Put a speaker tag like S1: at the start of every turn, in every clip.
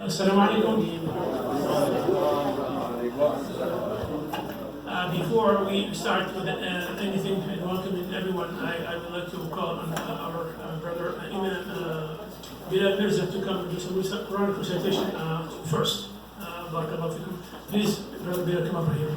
S1: Assalamu alaikum. Before we start with anything and welcoming everyone, I would like to call on our brother Imam Bilal Mirza to come and do some Quran recitation first. Barakallahu fikum. Please, brother Bilal, come over here.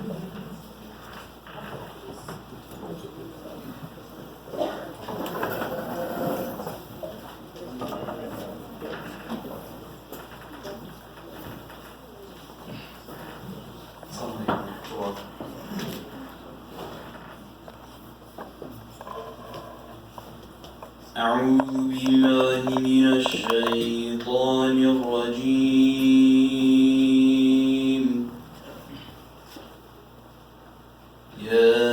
S2: أعوذ بالله من الشيطان الرجيم يا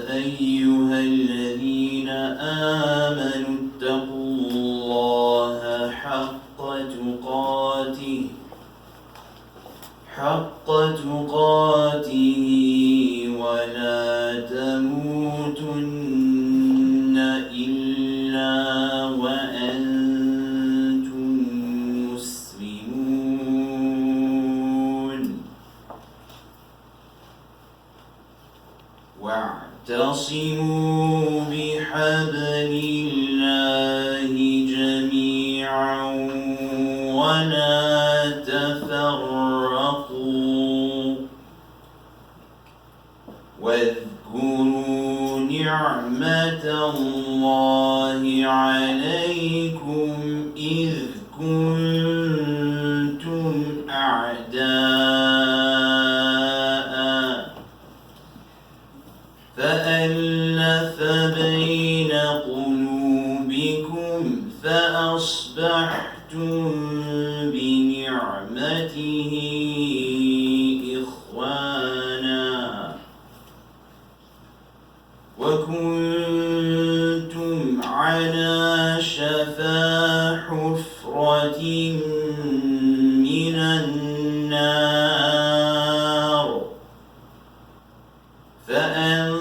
S2: أيها الذين آمنوا اتقوا الله حق تقاته ولا تموتن إلا وأنتم مسلمون واعتصموا بحبل الله جميعا ولا تفرقوا واذكروا نعمة الله عليكم إذ كنتم أعداء فألف بين قلوبكم فأصبحتم بنعمته إخوانا وكنتم على شفا حفرة من النار فأنقذكم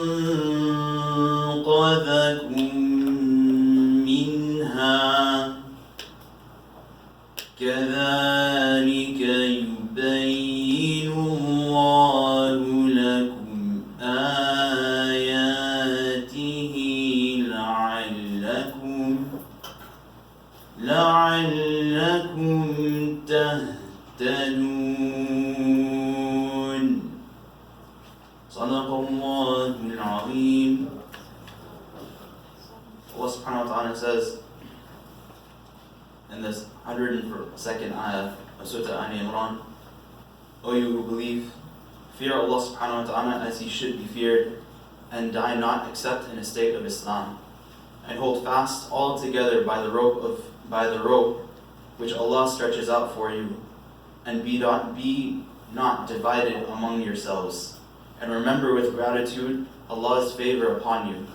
S2: منها كذلك يبين الله لكم آياته لعلكم تهتدون صدق الله العظيم. Allah subhanahu wa ta'ala says in this 102nd ayah of Surah Al-Imran, O you who believe, fear Allah subhanahu wa ta'ala as he should be feared, and die not except in a state of Islam, and hold fast all together by the rope which Allah stretches out for you, and be not divided among yourselves, and remember with gratitude Allah's favor upon you.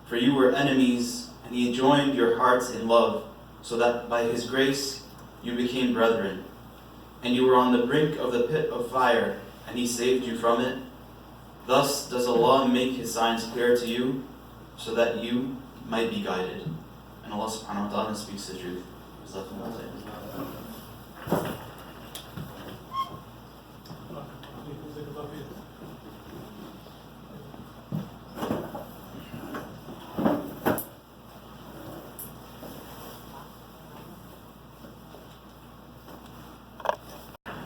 S2: For you were enemies, and he joined your hearts in love, so that by his grace you became brethren. And you were on the brink of the pit of fire, and he saved you from it. Thus does Allah make his signs clear to you, so that you might be guided. And Allah subhanahu wa ta'ala speaks the truth.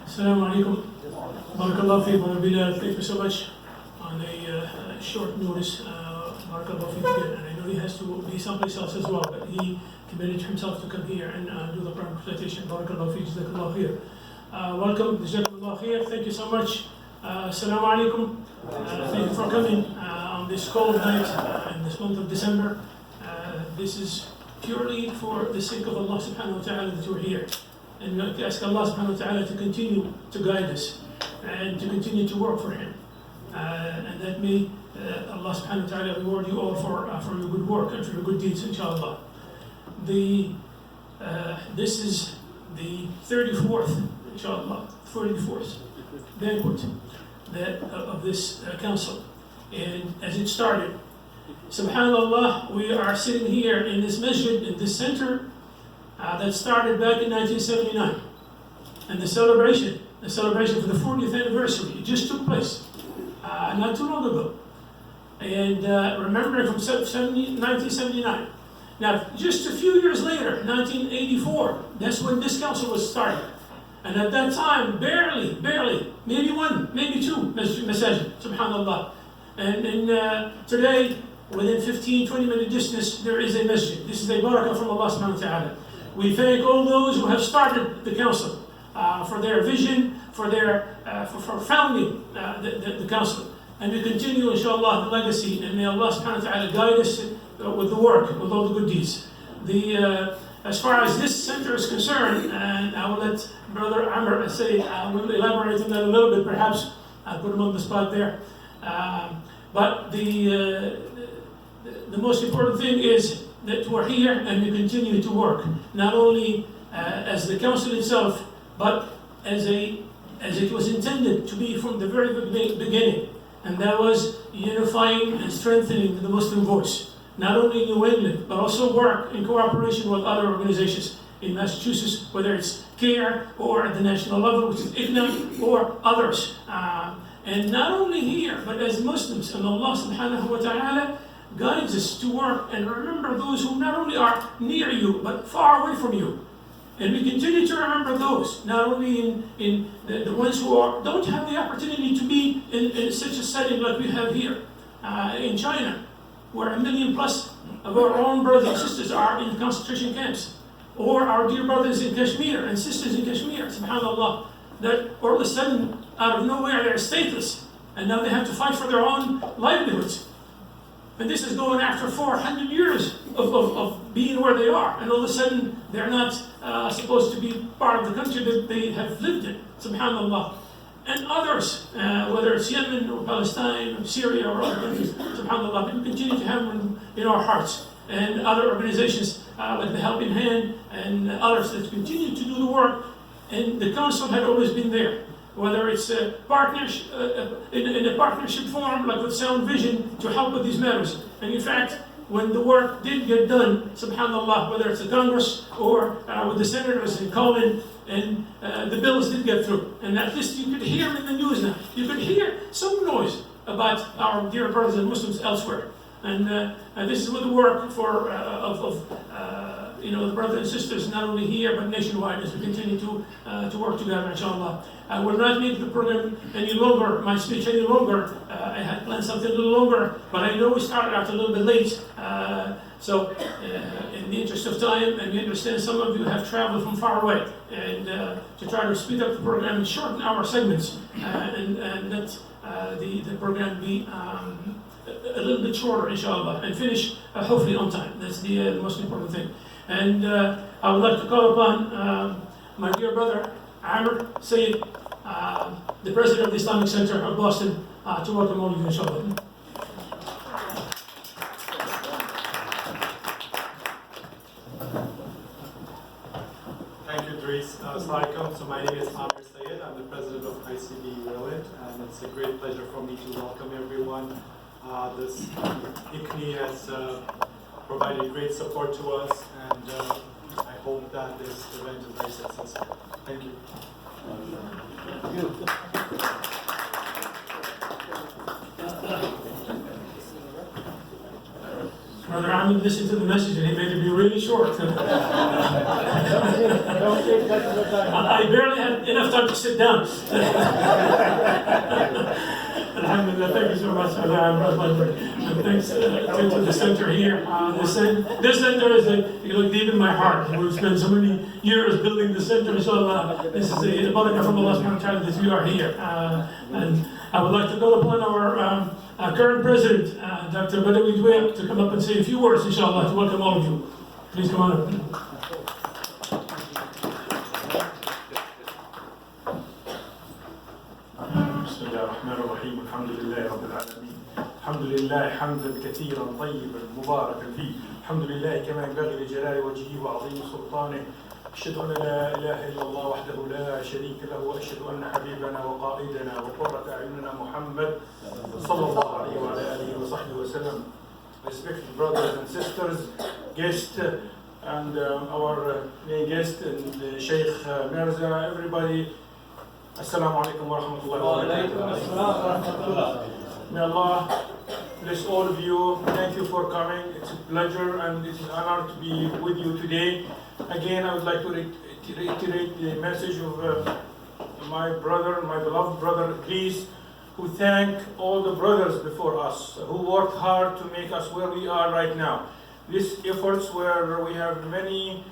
S1: Assalamu alaikum. Barakallahu fi Bilal. Thank you so much on a short notice. Barakallahu fi. And I know he has to be someplace else as well, but he committed himself to come here and do the Quran recitation. Barakallahu fi. Jazakallahu khair. Welcome. Jazakallahu khair. Thank you so much. Assalamu alaikum. Thank you for coming on this cold night in this month of December. This is purely for the sake of Allah subhanahu wa ta'ala that we're here. And we ask Allah subhanahu wa ta'ala to continue to guide us and to continue to work for Him. And that may Allah subhanahu wa ta'ala reward you all for your good work and for your good deeds, inshallah. This is the 34th, inshallah, 44th banquet of this council. And as it started, subhanallah, we are sitting here in this masjid, in this center, that started back in 1979. And the celebration for the 40th anniversary, it just took place not too long ago. And remembering from 1979. Now, just a few years later, 1984, that's when this council was started. And at that time, barely, maybe one, maybe two masajid, subhanAllah. And today, within 15-20 minute distance, there is a masjid. This is a barakah from Allah subhanahu wa ta'ala. We thank all those who have started the council for their vision, for founding the council. And we continue, inshallah, the legacy, and may Allah subhanahu wa ta'ala guide us with the work, with all the good deeds. As far as this center is concerned, and I will let Brother Amr say, I will elaborate on that a little bit, perhaps. I'll put him on the spot there. But the most important thing is that we're here and we continue to work, not only as the council itself, but as it was intended to be from the very beginning. And that was unifying and strengthening the Muslim voice, not only in New England, but also work in cooperation with other organizations in Massachusetts, whether it's CARE or at the national level, which is ICNE, or others. And not only here, but as Muslims, and Allah subhanahu wa ta'ala guides us to work and remember those who not only are near you, but far away from you. And we continue to remember those, not only in the ones who don't have the opportunity to be in such a setting like we have here in China, where 1 million plus of our own brothers and sisters are in concentration camps, or our dear brothers in Kashmir and sisters in Kashmir, subhanAllah, that all of a sudden, out of nowhere, they're stateless, and now they have to fight for their own livelihoods. And this is going after 400 years of being where they are, and all of a sudden, they're not supposed to be part of the country that they have lived in, subhanAllah. And others, whether it's Yemen or Palestine or Syria or other countries, subhanAllah, we continue to have them in our hearts. And other organizations like the Helping Hand and others that continue to do the work. And the council had always been there, whether it's a partnership, in a partnership form, like with Sound Vision, to help with these matters. And in fact, when the work did get done, subhanAllah, whether it's the Congress or with the senators in Colin, and the bills did get through. And at least you could hear in the news now, you could hear some noise about our dear brothers and Muslims elsewhere. And this is with the work the brothers and sisters, not only here, but nationwide, as we continue to work together, inshallah. I will not make the program any longer, my speech any longer. I had planned something a little longer, but I know we started out a little bit late. So in the interest of time, and we understand some of you have traveled from far away, and to try to speed up the program and shorten our segments, and let the program be a little bit shorter, inshallah, and finish hopefully on time. That's the most important thing. And I would like to call upon my dear brother, Amr Sayyid, the president of the Islamic Center of Boston, to welcome all of you, inshallah.
S3: Thank you, Idris. Assalamu alaikum. So my name is Amr Sayyid. I'm the president of ICNE Banquet, and it's a great pleasure for me to welcome everyone. This ICNE has provided great support to us, and I hope that this event is very successful. Thank you.
S1: Brother Ahmed listened to the message and he made it be really short. I barely had enough time to sit down. Alhamdulillah, thank you so much. And thanks to the center here. This center is deep in my heart. We've spent so many years building the center, inshallah. This is a barakah from Allah subhanahu wa ta'ala that we are here. And I would like to call upon our current president, Dr. Baig, to come up and say a few words, inshallah, to welcome all of you. Please come on up.
S4: بسم الله الرحمن الرحيم الحمد لله رب العالمين الحمد لله حمدا كثيرا طيبا مباركا فيه الحمد لله كما ينبغي لجلال وجهه وعظيم سلطانه أشهد أن لا إله إلا الله وحده لا شريك له وأشهد أن حبيبنا وقائدنا وقرة أعيننا محمد صلى الله عليه وعلى آله وصحبه وسلم. Respected brothers and sisters, guests, and our main guest, and Sheikh Mirza, everybody. Assalamu alaikum wa rahmatullahi wa barakatuh. May Allah bless all of you. Thank you for coming. It's a pleasure and it's an honor to be with you today. Again, I would like to reiterate the message of my brother, my beloved brother Idris, who thank all the brothers before us who worked hard to make us where we are right now. These efforts where we have many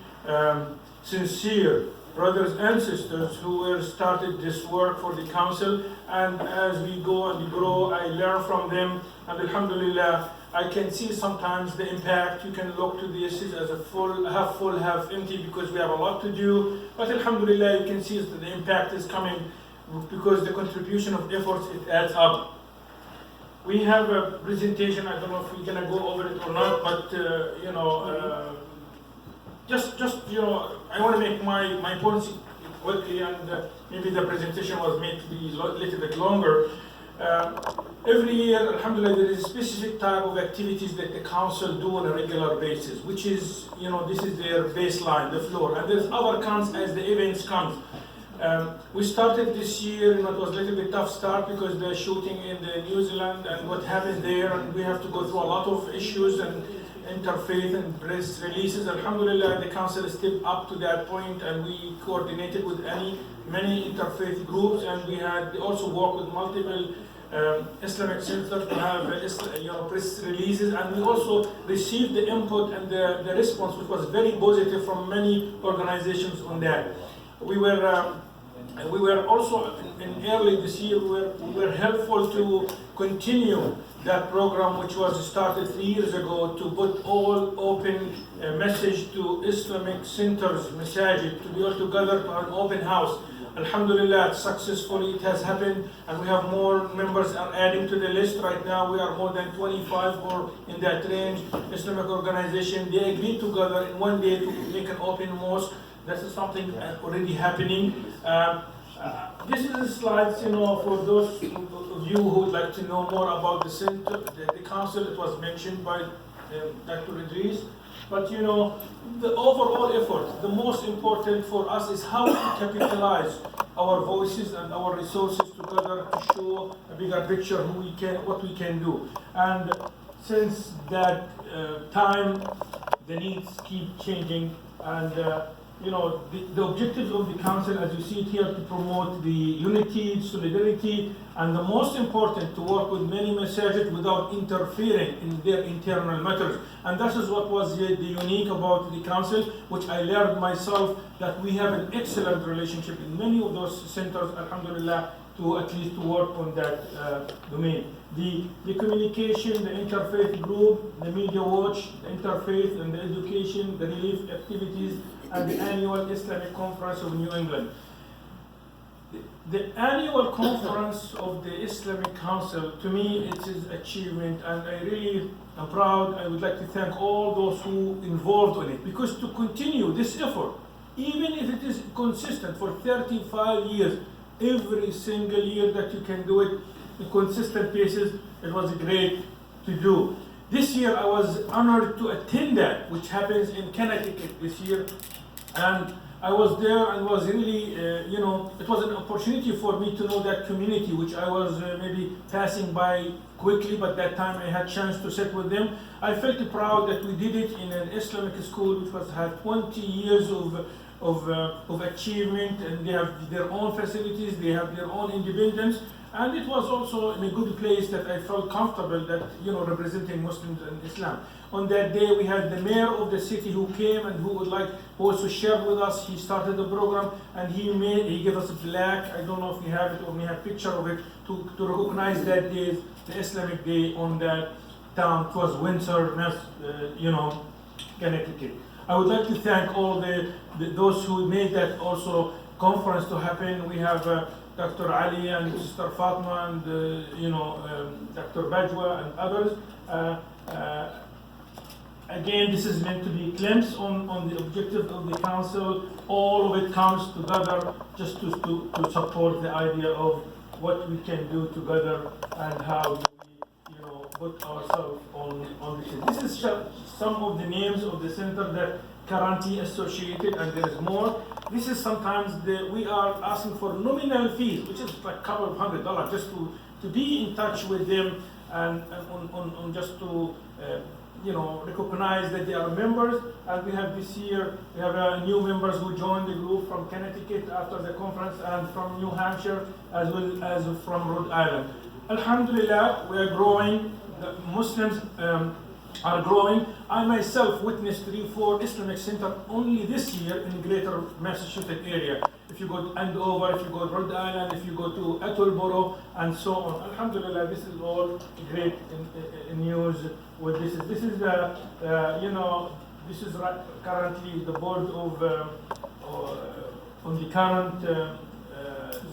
S4: sincere brothers and sisters who have started this work for the council, and as we go and grow, I learn from them, and alhamdulillah, I can see sometimes the impact. You can look to this as a half full, half empty, because we have a lot to do, but alhamdulillah, you can see that the impact is coming because the contribution of efforts, it adds up. We have a presentation, I don't know if we're gonna go over it or not, but I want to make my points quickly, and maybe the presentation was made to be a little bit longer. Every year, alhamdulillah, there is a specific type of activities that the council do on a regular basis, which is, this is their baseline, the floor, and there's other comes as the events come. We started this year, it was a little bit tough start because the shooting in New Zealand and what happened there, and we have to go through a lot of issues and interfaith and press releases. Alhamdulillah, the council stepped up to that point, and we coordinated with many interfaith groups, and we had also worked with multiple Islamic centers to have press releases, and we also received the input and the response, which was very positive from many organizations on that. We were also in early this year, we were helpful to continue that program, which was started 3 years ago, to put all open message to Islamic centers, masajid, to be all together to an open house. Alhamdulillah, successfully it has happened, and we have more members are adding to the list right now. We are more than 25 or in that range. Islamic organization, they agreed together in one day to make an open mosque. This is something already happening. This is the slides, for those of you who would like to know more about the center, the council. It was mentioned by Dr. Idris. But the overall effort, the most important for us is how to capitalize our voices and our resources together to show a bigger picture what we can do. And since that time, the needs keep changing, and the objectives of the council, as you see it here, to promote the unity, solidarity, and the most important, to work with many masajid without interfering in their internal matters. And that is what was the unique about the council, which I learned myself, that we have an excellent relationship in many of those centers, alhamdulillah, to at least to work on that domain. The communication, the interfaith group, the media watch, the interfaith and the education, the relief activities, and the annual Islamic Conference of New England. The annual conference of the Islamic Council, to me, it is achievement, and I really am proud. I would like to thank all those who involved in it, because to continue this effort, even if it is consistent for 35 years, every single year that you can do it in consistent basis, it was great to do. This year I was honored to attend that, which happens in Connecticut this year, and I was there and was really, it was an opportunity for me to know that community, which I was maybe passing by quickly, but that time I had chance to sit with them. I felt proud that we did it in an Islamic school, which had 20 years of achievement, and they have their own facilities, they have their own independence, and it was also in a good place that I felt comfortable that, representing Muslims and Islam. On that day, we had the mayor of the city who came and who also shared with us. He started the program, and he gave us a plaque. I don't know if we have it or we have a picture of it to recognize that day, the Islamic day on that town. It was Windsor, Connecticut. I would like to thank all those who made that also conference to happen. We have Dr. Ali and Sister Fatma and Dr. Bajwa and others. Again, this is meant to be a glimpse on the objective of the council. All of it comes together just to support the idea of what we can do together and how we put ourselves on this. This is some of the names of the center that currently associated, and there is more. This is sometimes we are asking for nominal fees, which is like a couple of $100 just to be in touch with them and on just to recognize that they are members. And we have this year, we have new members who joined the group from Connecticut after the conference, and from New Hampshire, as well as from Rhode Island. Alhamdulillah, we are growing. The Muslims are growing. I myself witnessed 3-4 Islamic centers only this year in greater Massachusetts area. If you go to Andover, if you go to Rhode Island, if you go to Attleboro, and so on. Alhamdulillah, this is all great in news. With this is the this is currently the board of on the current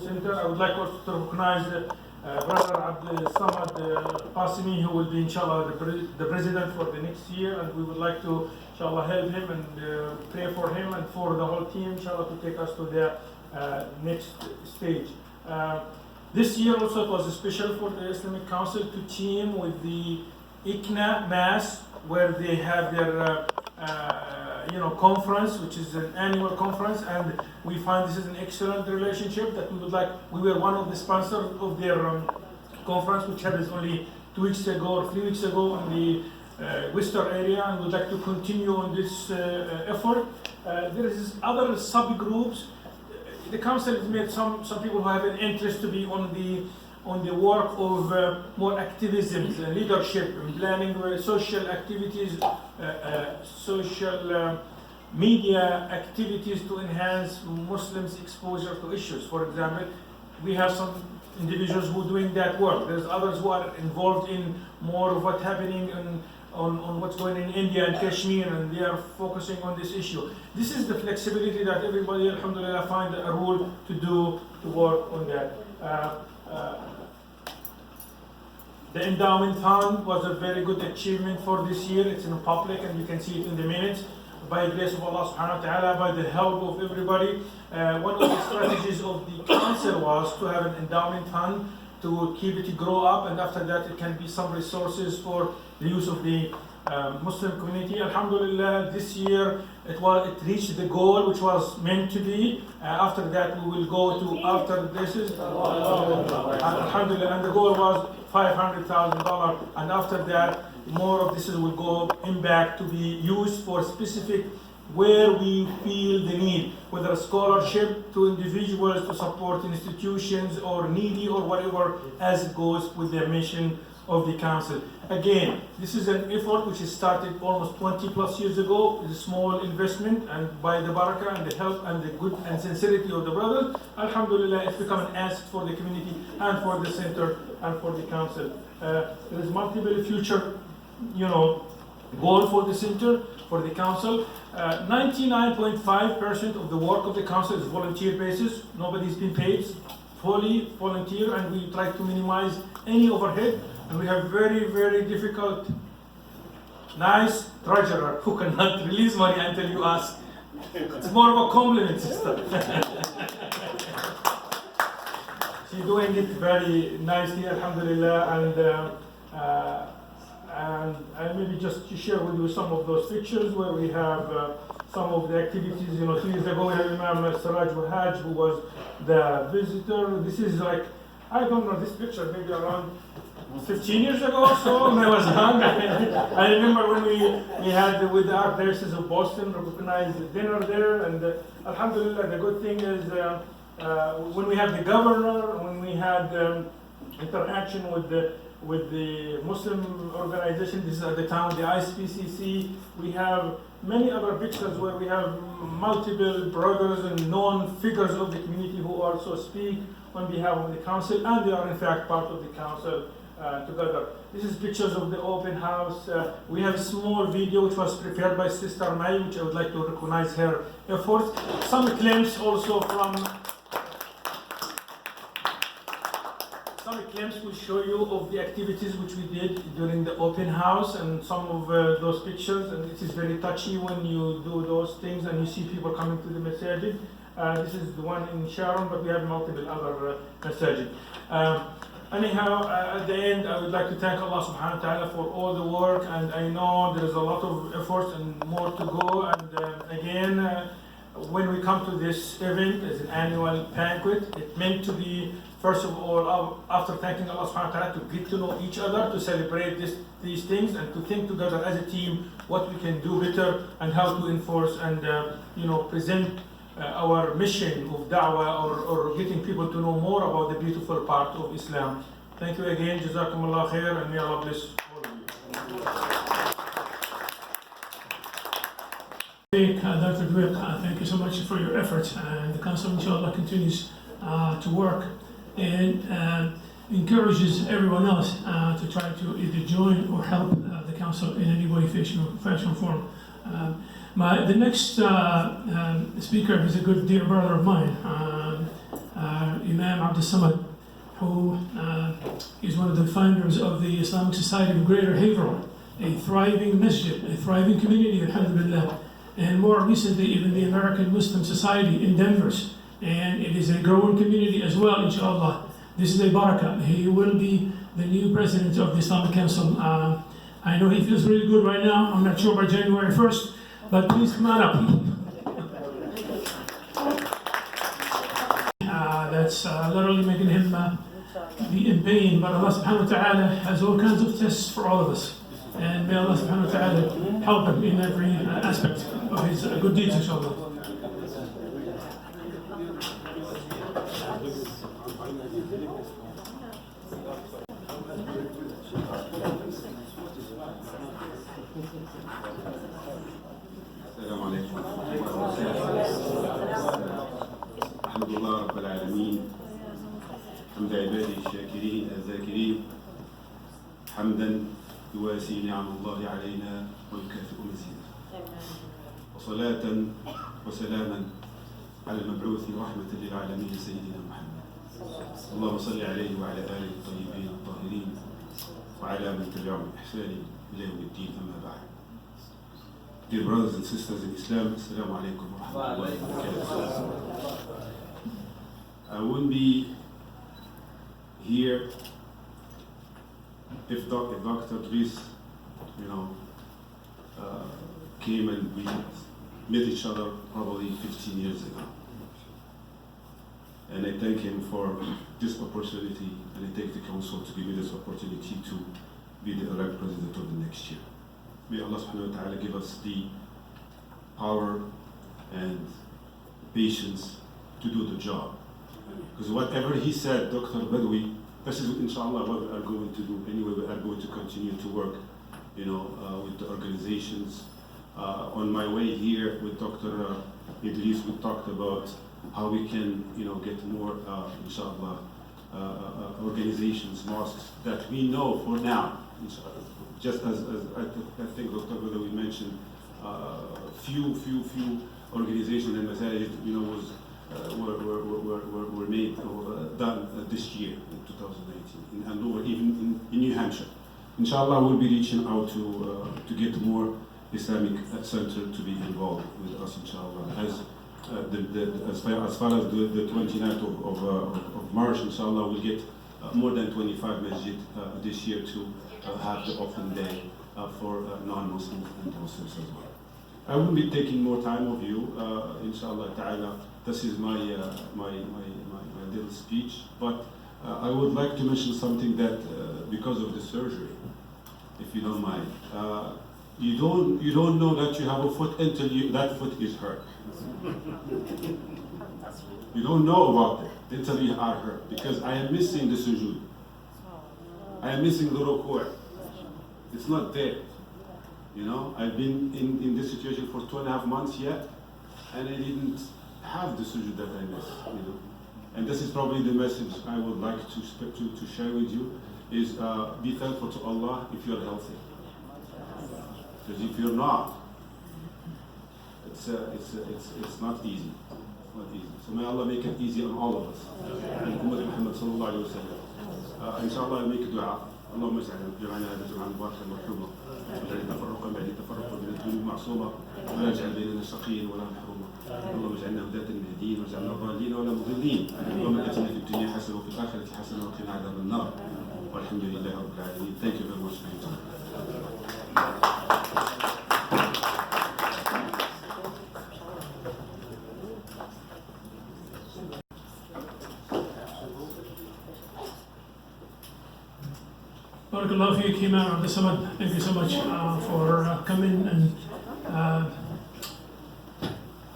S4: center. I would like also to recognize Brother Abdul Samad Qasimi, who will be inshallah the president for the next year, and we would like to inshallah help him and pray for him and for the whole team inshallah to take us to the next stage. This year also it was special for the Islamic Council to team with the ICNE Mass, where they have their conference, which is an annual conference, and we find this is an excellent relationship that we would like. We were one of the sponsors of their conference, which happens only 2 weeks ago or 3 weeks ago in the Worcester area, and we'd like to continue on this effort. There is other subgroups. The council has made some people who have an interest to be on the work of more activism, leadership, and planning social activities, social media activities to enhance Muslims' exposure to issues. For example, we have some individuals who are doing that work. There's others who are involved in more of what's happening on what's going on in India and Kashmir, and they are focusing on this issue. This is the flexibility that everybody, alhamdulillah, find a role to work on that. The endowment fund was a very good achievement for this year. It's in public and you can see it in the minutes. By the grace of Allah subhanahu wa ta'ala, by the help of everybody, one of the strategies of the council was to have an endowment fund to keep it to grow up, and after that it can be some resources for the use of the Muslim community. Alhamdulillah, this year it reached the goal which was meant to be. After that we will go to after this is alhamdulillah, and the goal was $500,000, and after that more of this will go in back to be used for specific where we feel the need, whether a scholarship to individuals to support institutions or needy or whatever, as it goes with the mission of the council. Again, this is an effort which is started almost 20 plus years ago. It's a small investment, and by the barakah and the help and the good and sincerity of the brothers, alhamdulillah, it's become an asset for the community and for the center and for the council. There is multiple future, goal for the center, for the council. 99.5% of the work of the council is volunteer basis. Nobody's been paid, fully volunteer, and we try to minimize any overhead. And we have very, very difficult, nice treasurer who cannot release money until you ask. It's more of a compliment system. She's doing it very nicely, alhamdulillah, and maybe just to share with you some of those pictures where we have some of the activities. 2 years ago we had Imam Siraj Hajj, who was the visitor. This is like, I don't know, this picture maybe around 15 years ago or so when I was young. I remember when we had with the Archdiocese of Boston recognized dinner there, and alhamdulillah, the good thing is when we have the governor, when we had interaction with the Muslim organization, this is at the time the ICPCC, we have many other pictures where we have multiple brothers and known figures of the community who also speak on behalf of the council, and they are in fact part of the council together. This is pictures of the open house. We have a small video which was prepared by Sister May, which I would like to recognize her efforts. Some claims also from will show you of the activities which we did during the open house, and some of those pictures, and it is very touchy when you do those things and you see people coming to the masjid. This is the one in Sharon, but we have multiple other masjid. Anyhow, at the end, I would like to thank Allah subhanahu wa ta'ala for all the work, and I know there is a lot of effort and more to go. And again, when we come to this event as an annual banquet, it meant to be, first of all, after thanking Allah subhanahu wa ta'ala, to get to know each other, to celebrate these things, and to think together as a team what we can do better and how to enforce and present our mission of da'wah or getting people to know more about the beautiful part of Islam. Thank you again, Jazakumullah khair, and may Allah bless all of you.
S1: Dr. Baig, thank you so much for your efforts, and the Council inshallah continues to work and encourages everyone else to try to either join or help the Council in any way, fashion or form. The next speaker is a good dear brother of mine, Imam Abdul Samad, who is one of the founders of the Islamic Society of Greater Haverhill, a thriving masjid, a thriving community, alhamdulillah, and more recently even the American Muslim Society in Denver, and it is a growing community as well, inshallah. This is a barakah. He will be the new president of the Islamic Council. I know he feels really good right now. I'm not sure by January 1st, but please come on up. That's literally making him be in pain, but Allah subhanahu wa ta'ala has all kinds of tests for all of us. And may Allah subhanahu wa ta'ala help him in every aspect of his good deeds, inshallah.
S5: السلام عليكم. الحمد لله رب العالمين، حمد عباده الشاكرين الذاكرين، حمدا يواسي نعم الله علينا ويكافئ مزيدا، وصلاة وسلاما على المبعوث رحمة للعالمين سيدنا محمد. اللهم صل عليه وعلى آله الطيبين الطاهرين وعلى من تبعهم بإحسان إلى يوم الدين، أما بعد. Dear brothers and sisters in Islam, Assalamu alaikum wa rahmatullahi wa barakatuh. I wouldn't be here if Dr. Idris, came and we met each other probably 15 years ago. And I thank him for this opportunity, and I thank the council to give me this opportunity to be the elect president of the next year. May Allah subhanahu wa ta'ala give us the power and patience to do the job. Because whatever he said, Dr. Badawi, this is inshallah what we are going to do. Anyway, we are going to continue to work, with the organizations. On my way here with Dr. Idris, we talked about how we can, get more, inshallah, organizations, mosques that we know for now, inshallah. Just as I think Dr. Badawi mentioned, few organizations and masajid, were made or done this year in 2019, and over even in New Hampshire. Inshallah, we'll be reaching out to get more Islamic center to be involved with us, inshallah. As far as the 29th of March, inshallah, we'll get more than 25 masjid this year to have the open day for non-Muslims and Muslims as well. I won't be taking more time of you, inshallah ta'ala. This is my little speech, but I would like to mention something that because of the surgery, if you don't mind, you don't know that you have a foot until that foot is hurt. You don't know about it until you are hurt, because I am missing the sujood. I am missing the ruku'. It's not there. I've been in this situation for 2.5 months yet, and I didn't have the sujood that I miss. And this is probably the message I would like to share with you: is be thankful to Allah if you're healthy. Because if you're not, it's not easy. It's not easy. So may Allah make it easy on all of us. And Ummah Muhammad sallallahu alayhi wa sallam. Inshallah, I'll make a dua. اللهم اجعل جمعنا هذا جمعا مباركا مرحوما، واجعل تفرقا بعد تفرقا من الذنوب معصوما، ولا تجعل بيننا شقيا ولا محروما. اللهم اجعلنا هداة مهديين واجعلنا ضالين ولا مضلين. اللهم اتنا في الدنيا حسنة وفي الآخرة حسنة وقنا عذاب النار. والحمد لله رب العالمين. Thank you very much for your time.
S1: Barakallahu feek, Imam Abdul Samad. Thank you so much for coming and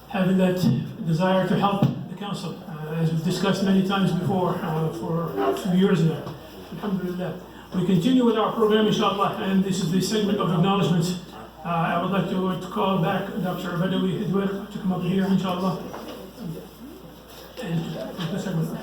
S1: having that desire to help the council, as we've discussed many times before, for a few years now. Alhamdulillah. We continue with our program, inshallah, and this is the segment of acknowledgements. I would like to call back Dr. Badawi Edward to come up here, inshallah. And the segment.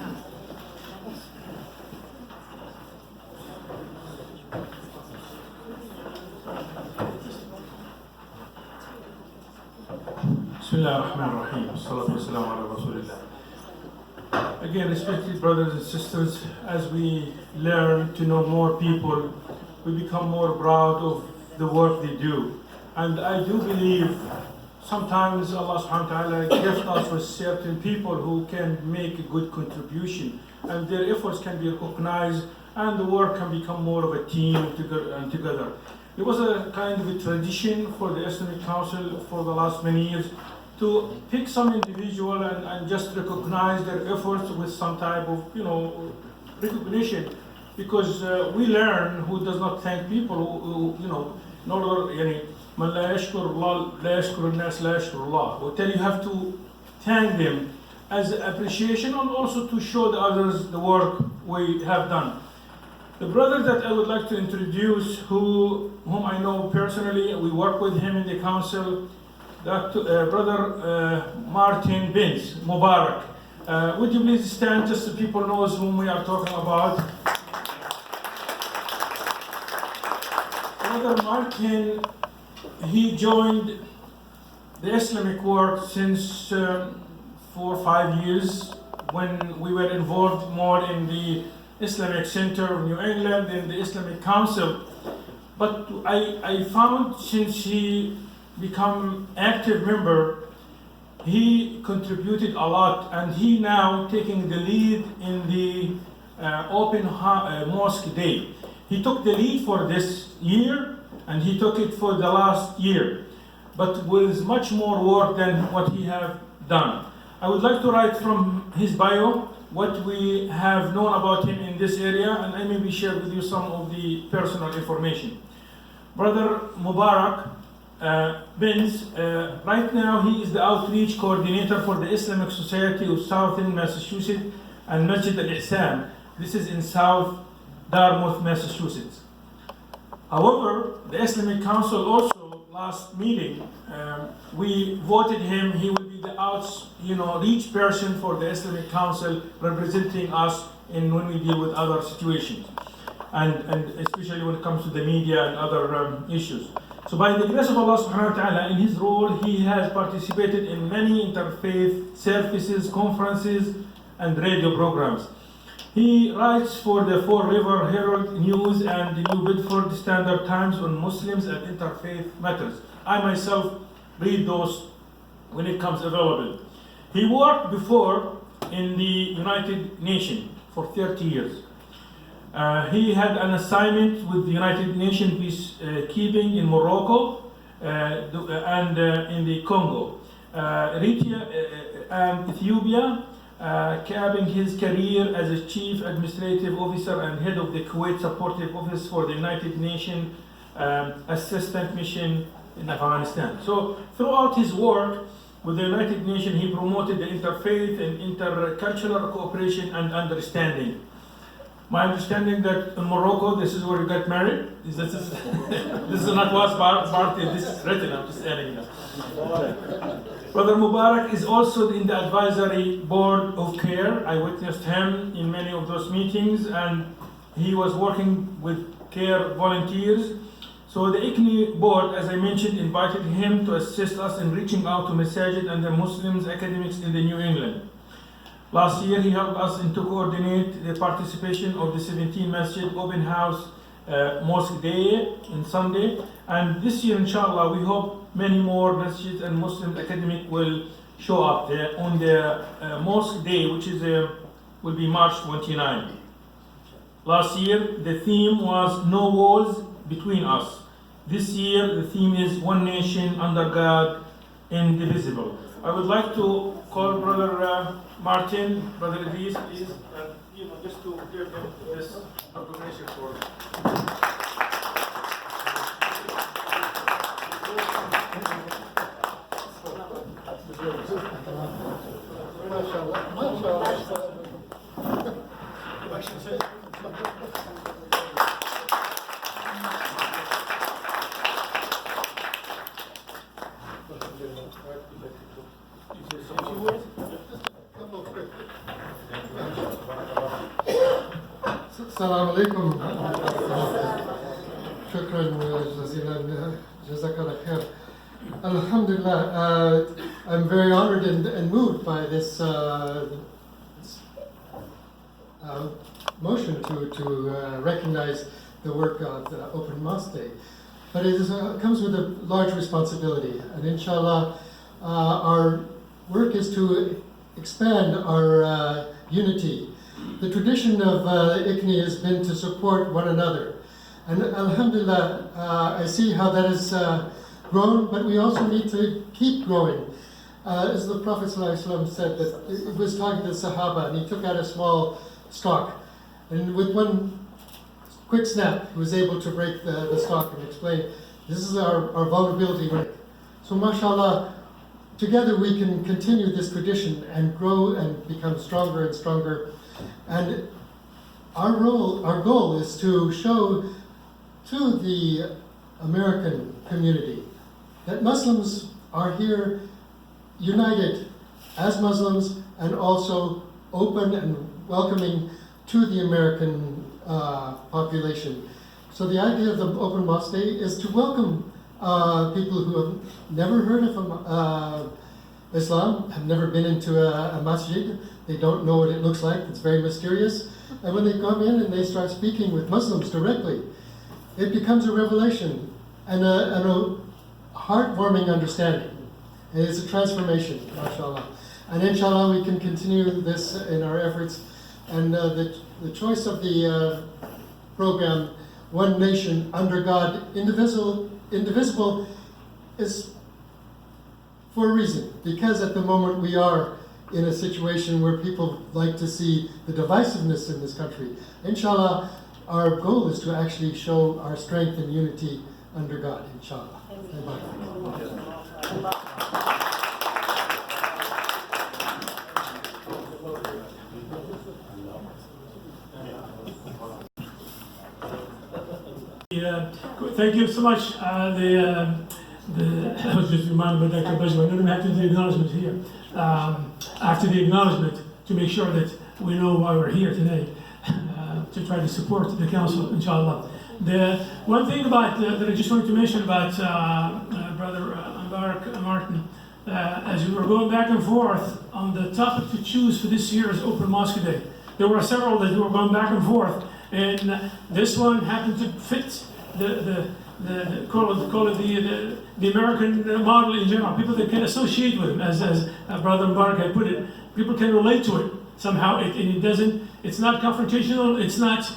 S4: Again, respected brothers and sisters, as we learn to know more people, we become more proud of the work they do. And I do believe sometimes Allah subhanahu wa ta'ala gifts us with certain people who can make a good contribution, and their efforts can be recognized, and the work can become more of a team together. It was a kind of a tradition for the Islamic Council for the last many years to pick some individual and just recognize their efforts with some type of, recognition, because we learn who does not thank people who in order, man la yashkur Allah, la yashkur al-nas, la yashkur Allah. You have to thank them as appreciation and also to show the others the work we have done. The brother that I would like to introduce, whom I know personally, we work with him in the council, Brother Martin Binz Mubarak. Would you please stand just so people knows whom we are talking about? Brother Martin, he joined the Islamic work since 4 or 5 years, when we were involved more in the Islamic Center of New England and the Islamic Council. But I found since he become active member, he contributed a lot, and he now taking the lead in the open mosque day. He took the lead for this year, and he took it for the last year, but with much more work than what he have done. I would like to write from his bio what we have known about him in this area, and I maybe share with you some of the personal information. Brother Mubarak Binz, right now he is the outreach coordinator for the Islamic Society of Southern Massachusetts and Masjid al-Ihsan. This is in South Dartmouth, Massachusetts. However, the Islamic Council also, last meeting, we voted him, he will be the outreach person for the Islamic Council, representing us when we deal with other situations, and especially when it comes to the media and other issues. So by the grace of Allah subhanahu wa ta'ala, in his role, he has participated in many interfaith services, conferences, and radio programs. He writes for the Four River Herald News and the New Bedford Standard Times on Muslims and interfaith matters. I myself read those when it comes available. He worked before in the United Nations for 30 years. He had an assignment with the United Nations peacekeeping in Morocco and in the Congo, Eritrea and Ethiopia, capping his career as a chief administrative officer and head of the Kuwait Supportive Office for the United Nations Assistant Mission in Afghanistan. So throughout his work with the United Nations, he promoted the interfaith and intercultural cooperation and understanding. My understanding that in Morocco, this is where you got married. This is not what's part. This is written. I'm just adding that. Brother Mubarak is also in the advisory board of CARE. I witnessed him in many of those meetings, and he was working with CARE volunteers. So the ICNE board, as I mentioned, invited him to assist us in reaching out to Masajid and the Muslims academics in the New England. Last year, he helped us to coordinate the participation of the 17 Masjid Open House Mosque Day in Sunday. And this year, inshallah, we hope many more masjids and Muslim academic will show up there on the mosque day, which is will be March 29. Last year, the theme was no walls between us. This year, the theme is one nation under God, indivisible. I would like to call Brother Martin, Brother Idris, please, just to give him this recognition for.
S6: السلام عليكم شكرا جزيلا جزاك الله خير Alhamdulillah, I'm very honored and moved by this motion to recognize the work of the Open Mosque Day. But it comes with a large responsibility, and inshallah, our work is to expand our unity. The tradition of ICNE has been to support one another. And alhamdulillah, I see how that has grown, but we also need to keep growing. As the Prophet ﷺ said, that he was talking to the Sahaba, and he took out a small stalk. And with one quick snap, he was able to break the stalk and explain, this is our vulnerability. So mashallah, together we can continue this tradition and grow and become stronger and stronger. And our goal is to show to the American community that Muslims are here united as Muslims and also open and welcoming to the American population. So the idea of the Open Mosque Day is to welcome people who have never heard of Islam, have never been into a masjid. They don't know what it looks like. It's very mysterious. And when they come in and they start speaking with Muslims directly, it becomes a revelation and a heartwarming understanding. And it's a transformation, mashallah. And inshallah, we can continue this in our efforts. And the choice of the program, One Nation Under God, Indivisible, is for a reason. Because at the moment we are in a situation where people like to see the divisiveness in this country. Inshallah, our goal is to actually show our strength and unity under God, inshallah.
S1: Thank you so much. I was just reminded by Dr. Baig, I don't have to do the acknowledgement here. After the acknowledgement, to make sure that we know why we're here today, to try to support the council, inshallah. The one thing about that I just wanted to mention about Brother Martin, as we were going back and forth on the topic to choose for this year's Open Mosque Day, there were several that were going back and forth, and this one happened to fit the American model in general. People that can associate with him, as Brother Mubarak had put it, people can relate to it somehow. It's not confrontational, it's not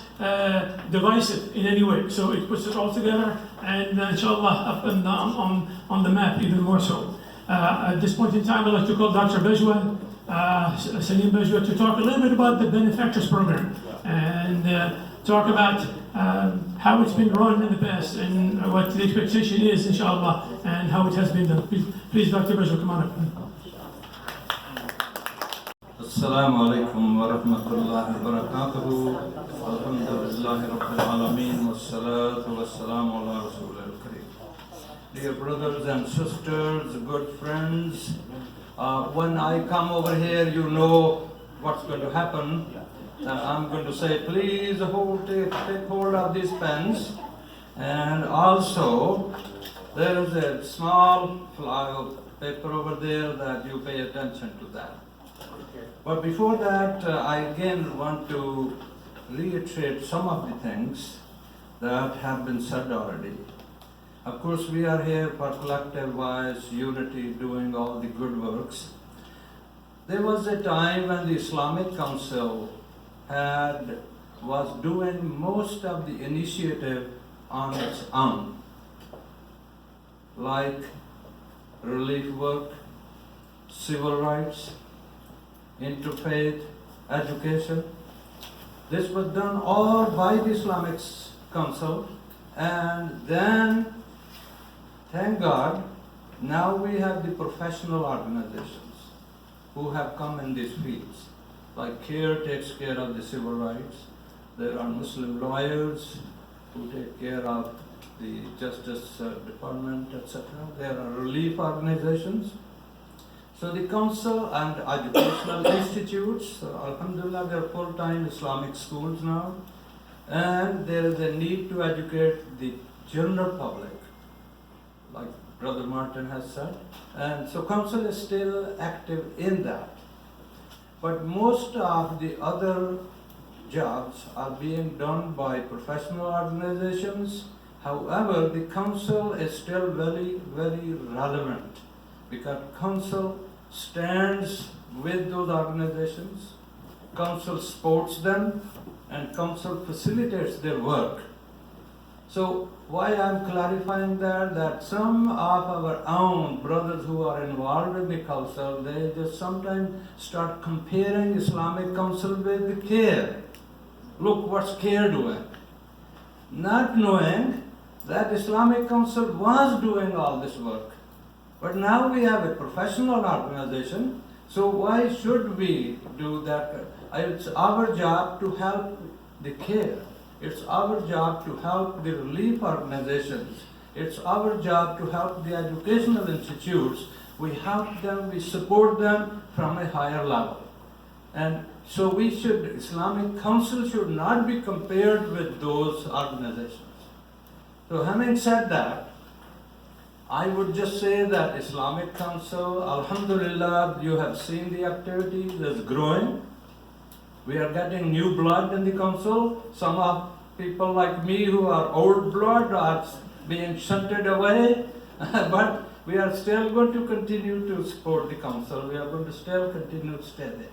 S1: divisive in any way. So it puts it all together, and inshallah up and on the map even more so. At this point in time, I'd like to call Dr. Bajwa, Salim Bajwa, to talk a little bit about the benefactors program and talk about how it's been run in the past and what the expectation is, inshallah, and how it has been done. Please Dr. Bajwa, come on up.
S7: Assalamu alaikum wa rahmatullahi wa barakatuhu. Alhamdulillahi rabbil alameen wa salatu wa salamu ala rasulil kareem. Dear brothers and sisters, good friends, when I come over here, you know what's going to happen. I'm going to say, please take hold of these pens. And also, there is a small fly of paper over there that you pay attention to that. But before that, I again want to reiterate some of the things that have been said already. Of course, we are here for collective wise unity, doing all the good works. There was a time when the Islamic Council was doing most of the initiative on its own, like relief work, civil rights, interfaith education. This was done all by the Islamic Council, and then, thank God, now we have the professional organizations who have come in these fields. Like CARE takes care of the civil rights. There are Muslim lawyers who take care of the Justice Department, etc. There are relief organizations. So the council and educational institutes, so alhamdulillah, they are full-time Islamic schools now. And there is a need to educate the general public, like Brother Martin has said. And so council is still active in that. But most of the other jobs are being done by professional organizations. However, the council is still very, very relevant because council stands with those organizations, council supports them, and council facilitates their work. So why I'm clarifying that some of our own brothers who are involved in the council, they just sometimes start comparing Islamic Council with the CARE. Look what's CARE doing. Not knowing that Islamic Council was doing all this work. But now we have a professional organization, so why should we do that? It's our job to help the CARE. It's our job to help the relief organizations. It's our job to help the educational institutes. We help them, we support them from a higher level. And so Islamic Council should not be compared with those organizations. So having said that, I would just say that Islamic Council, alhamdulillah, you have seen the activity that's growing. We are getting new blood in the council. Some of people like me who are old blood are being shunted away, but we are still going to continue to support the council. We are going to still continue to stay there.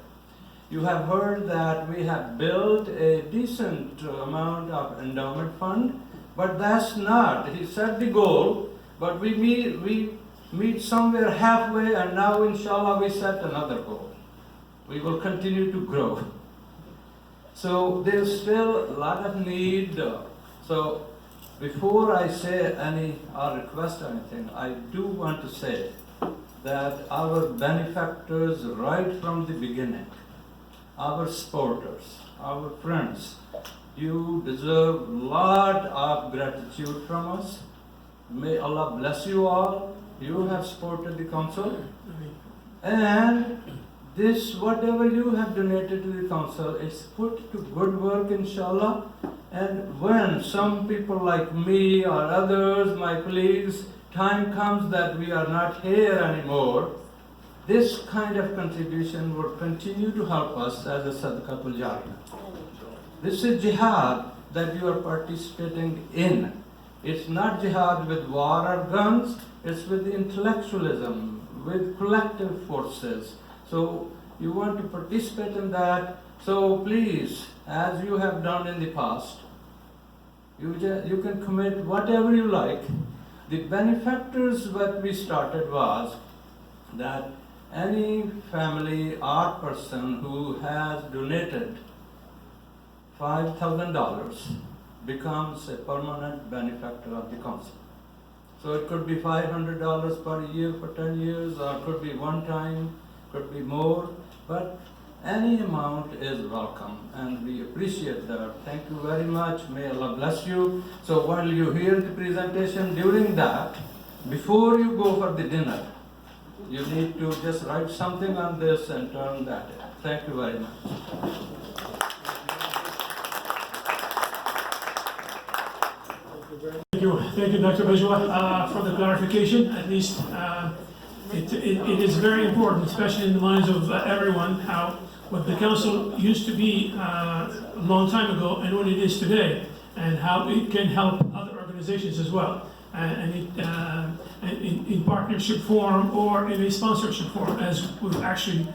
S7: You have heard that we have built a decent amount of endowment fund, but that's not, he set the goal, but we meet somewhere halfway, and now inshallah we set another goal. We will continue to grow. So there's still a lot of need. So before I say any or request anything, I do want to say that our benefactors right from the beginning, our supporters, our friends, you deserve a lot of gratitude from us. May Allah bless you all. You have supported the council. And this, whatever you have donated to the council, is put to good work, inshallah. And when some people like me or others, my colleagues, time comes that we are not here anymore, this kind of contribution will continue to help us as a sadaqatul jariyah. This is jihad that you are participating in. It's not jihad with war or guns, it's with intellectualism, with collective forces. So you want to participate in that. So please, as you have done in the past, you can commit whatever you like. The benefactors, what we started was that any family or person who has donated $5,000 becomes a permanent benefactor of the council. So it could be $500 per year for 10 years, or it could be one time, could be more, but any amount is welcome, and we appreciate that. Thank you very much. May Allah bless you. So while you hear the presentation, during that, before you go for the dinner, you need to just write something on this and turn that in. Thank you very much.
S1: Thank you, Dr. Bajwa, for the clarification. At least it is very important, especially in the minds of everyone, how what the council used to be a long time ago and what it is today, and how it can help other organizations as well. in partnership form or in a sponsorship form, as we're actually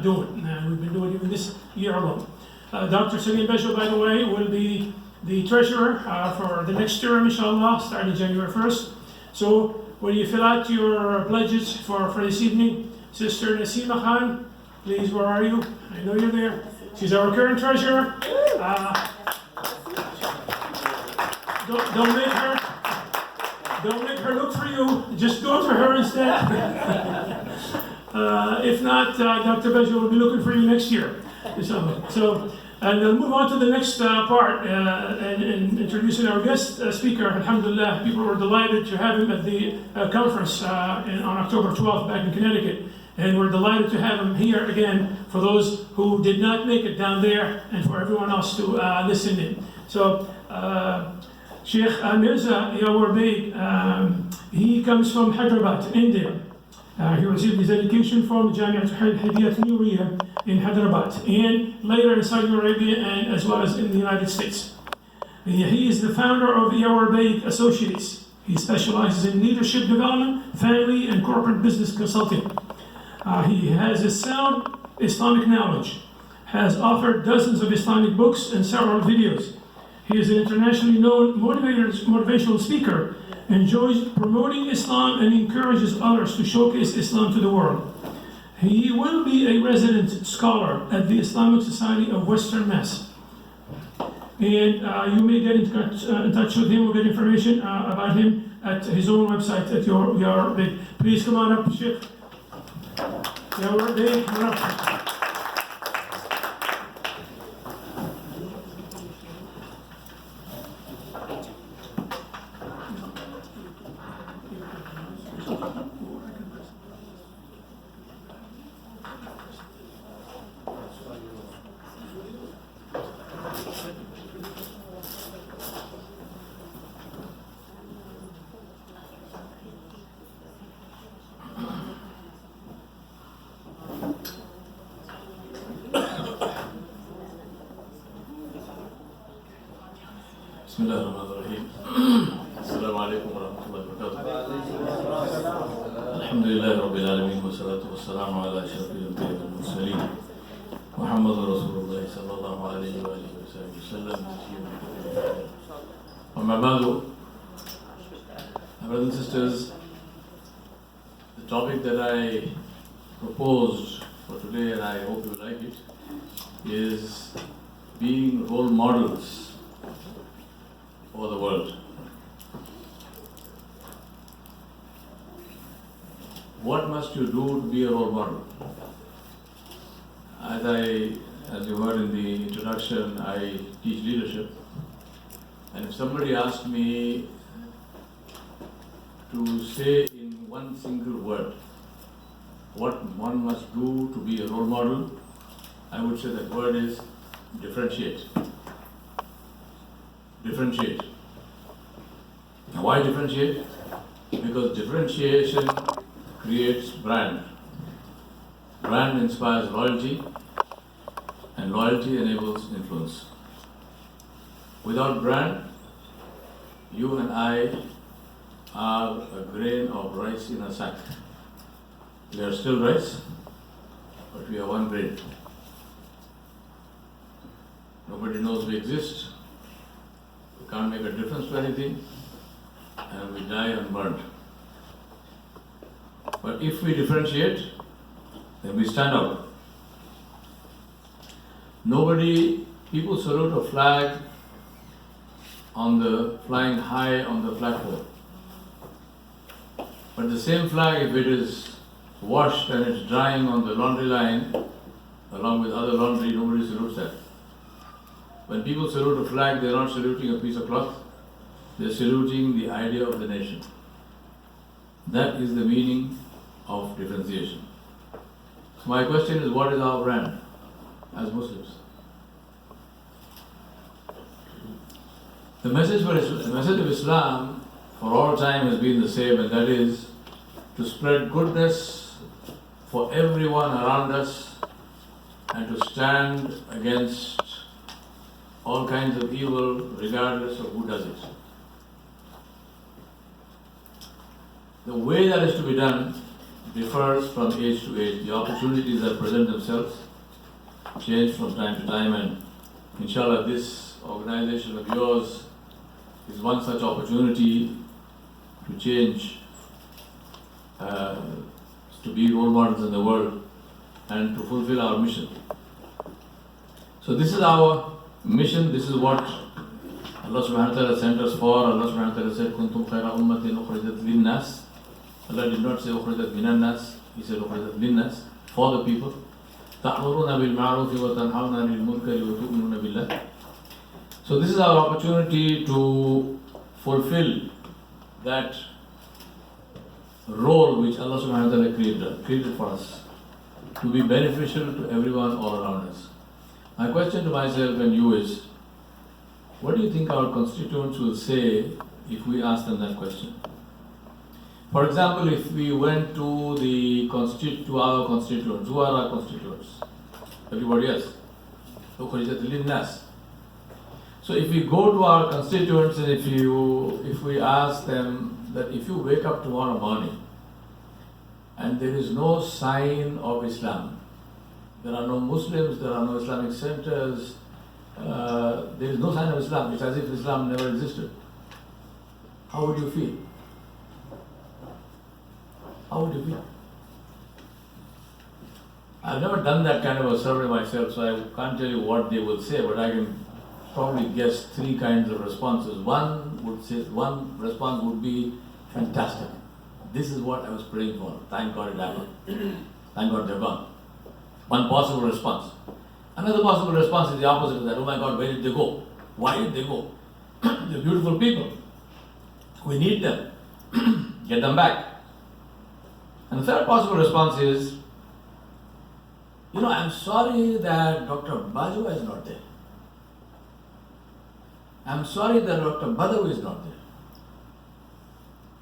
S1: doing, and we've been doing even this year alone. Dr. Salim Beshel, by the way, will be the treasurer for the next term, inshallah, starting January 1st. So when you fill out your pledges for this evening, Sister Nasima Khan, please, where are you? I know you're there. She's our current treasurer. Don't make her look for you. Just go to her instead. If not, Dr. Beshel will be looking for you next year. So, and we'll move on to the next part and introducing our guest speaker. Alhamdulillah, people were delighted to have him at the conference on October 12th back in Connecticut. And we're delighted to have him here again for those who did not make it down there and for everyone else to listen in. So, Sheikh Mirza Yawar Baig, he comes from Hyderabad, India. He received his education from Jamiat al-Hadiyat Nuriya in Hyderabad and later in Saudi Arabia and as well as in the United States. He is the founder of Yawar Baig Associates. He specializes in leadership development, family, and corporate business consulting. He has a sound Islamic knowledge, has authored dozens of Islamic books and several videos. He is an internationally known motivational speaker, enjoys promoting Islam and encourages others to showcase Islam to the world. He will be a resident scholar at the Islamic Society of Western Mass. And you may get in touch with him or get information about him at his own website at Yawar Baig. Please come on up, Sheikh. Yawar Baig, come on up.
S8: بسم الله الرحمن الرحيم. السلام عليكم ورحمة الله وبركاته. الحمد لله رب العالمين والصلاة والسلام على أشرف الأنبياء والمرسلين محمد رسول الله صلى الله عليه وآله وسلم. أما بعد, my brothers and sisters, the topic that I proposed for today, and I hope you like it, is being role models for the world. What must you do to be a role model? As you heard in the introduction, I teach leadership. And if somebody asked me to say in one single word what one must do to be a role model, I would say that word is differentiate. Differentiate. Now, why differentiate? Because differentiation creates brand. Brand inspires loyalty, and loyalty enables influence. Without brand, you and I are a grain of rice in a sack. We are still rice, but we are one grain. Nobody knows we exist. We can't make a difference to anything, and we die unburned. But if we differentiate, then we stand out. People salute a flag flying high on the flagpole. But the same flag, if it is washed and it's drying on the laundry line, along with other laundry, nobody salutes that. When people salute a flag, they're not saluting a piece of cloth, they're saluting the idea of the nation. That is the meaning of differentiation. So my question is, what is our brand as Muslims? The message of Islam for all time has been the same, and that is to spread goodness for everyone around us and to stand against all kinds of evil regardless of who does it. The way that is to be done differs from age to age. The opportunities that present themselves change from time to time, and inshallah this organization of yours is one such opportunity to change, to be role models in the world and to fulfill our mission. So this is our mission, this is what Allah subhanahu wa ta'ala sent us for. Allah subhanahu wa ta'ala said, Kuntum khayra ummatin ukhrijat linnas. Allah did not say ukhrijat minan nas, He said ukhrijat linnas, for the people. Ta'muruna bil ma'rufi wa tanhawna 'anil munkari wa tu'minuna billah. So this is our opportunity to fulfill that role which Allah subhanahu wa ta'ala created for us, to be beneficial to everyone all around us. My question to myself and you is, what do you think our constituents will say if we ask them that question? For example, if we went to our constituents, who are our constituents? Everybody else. So if we go to our constituents and if we ask them that if you wake up tomorrow morning and there is no sign of Islam, there are no Muslims, there are no Islamic centers, there is no sign of Islam, it's as if Islam never existed, how would you feel? How would you feel? I've never done that kind of a survey myself, so I can't tell you what they will say, but I can probably guess three kinds of responses. One response would be, fantastic. This is what I was praying for. Thank God it happened. Thank God they're gone. One possible response. Another possible response is the opposite of that. Oh my God, where did they go? Why did they go? They're beautiful people. We need them. Get them back. And the third possible response is, I'm sorry that Dr. Bajwa is not there. I'm sorry that Dr. Badawi is not there.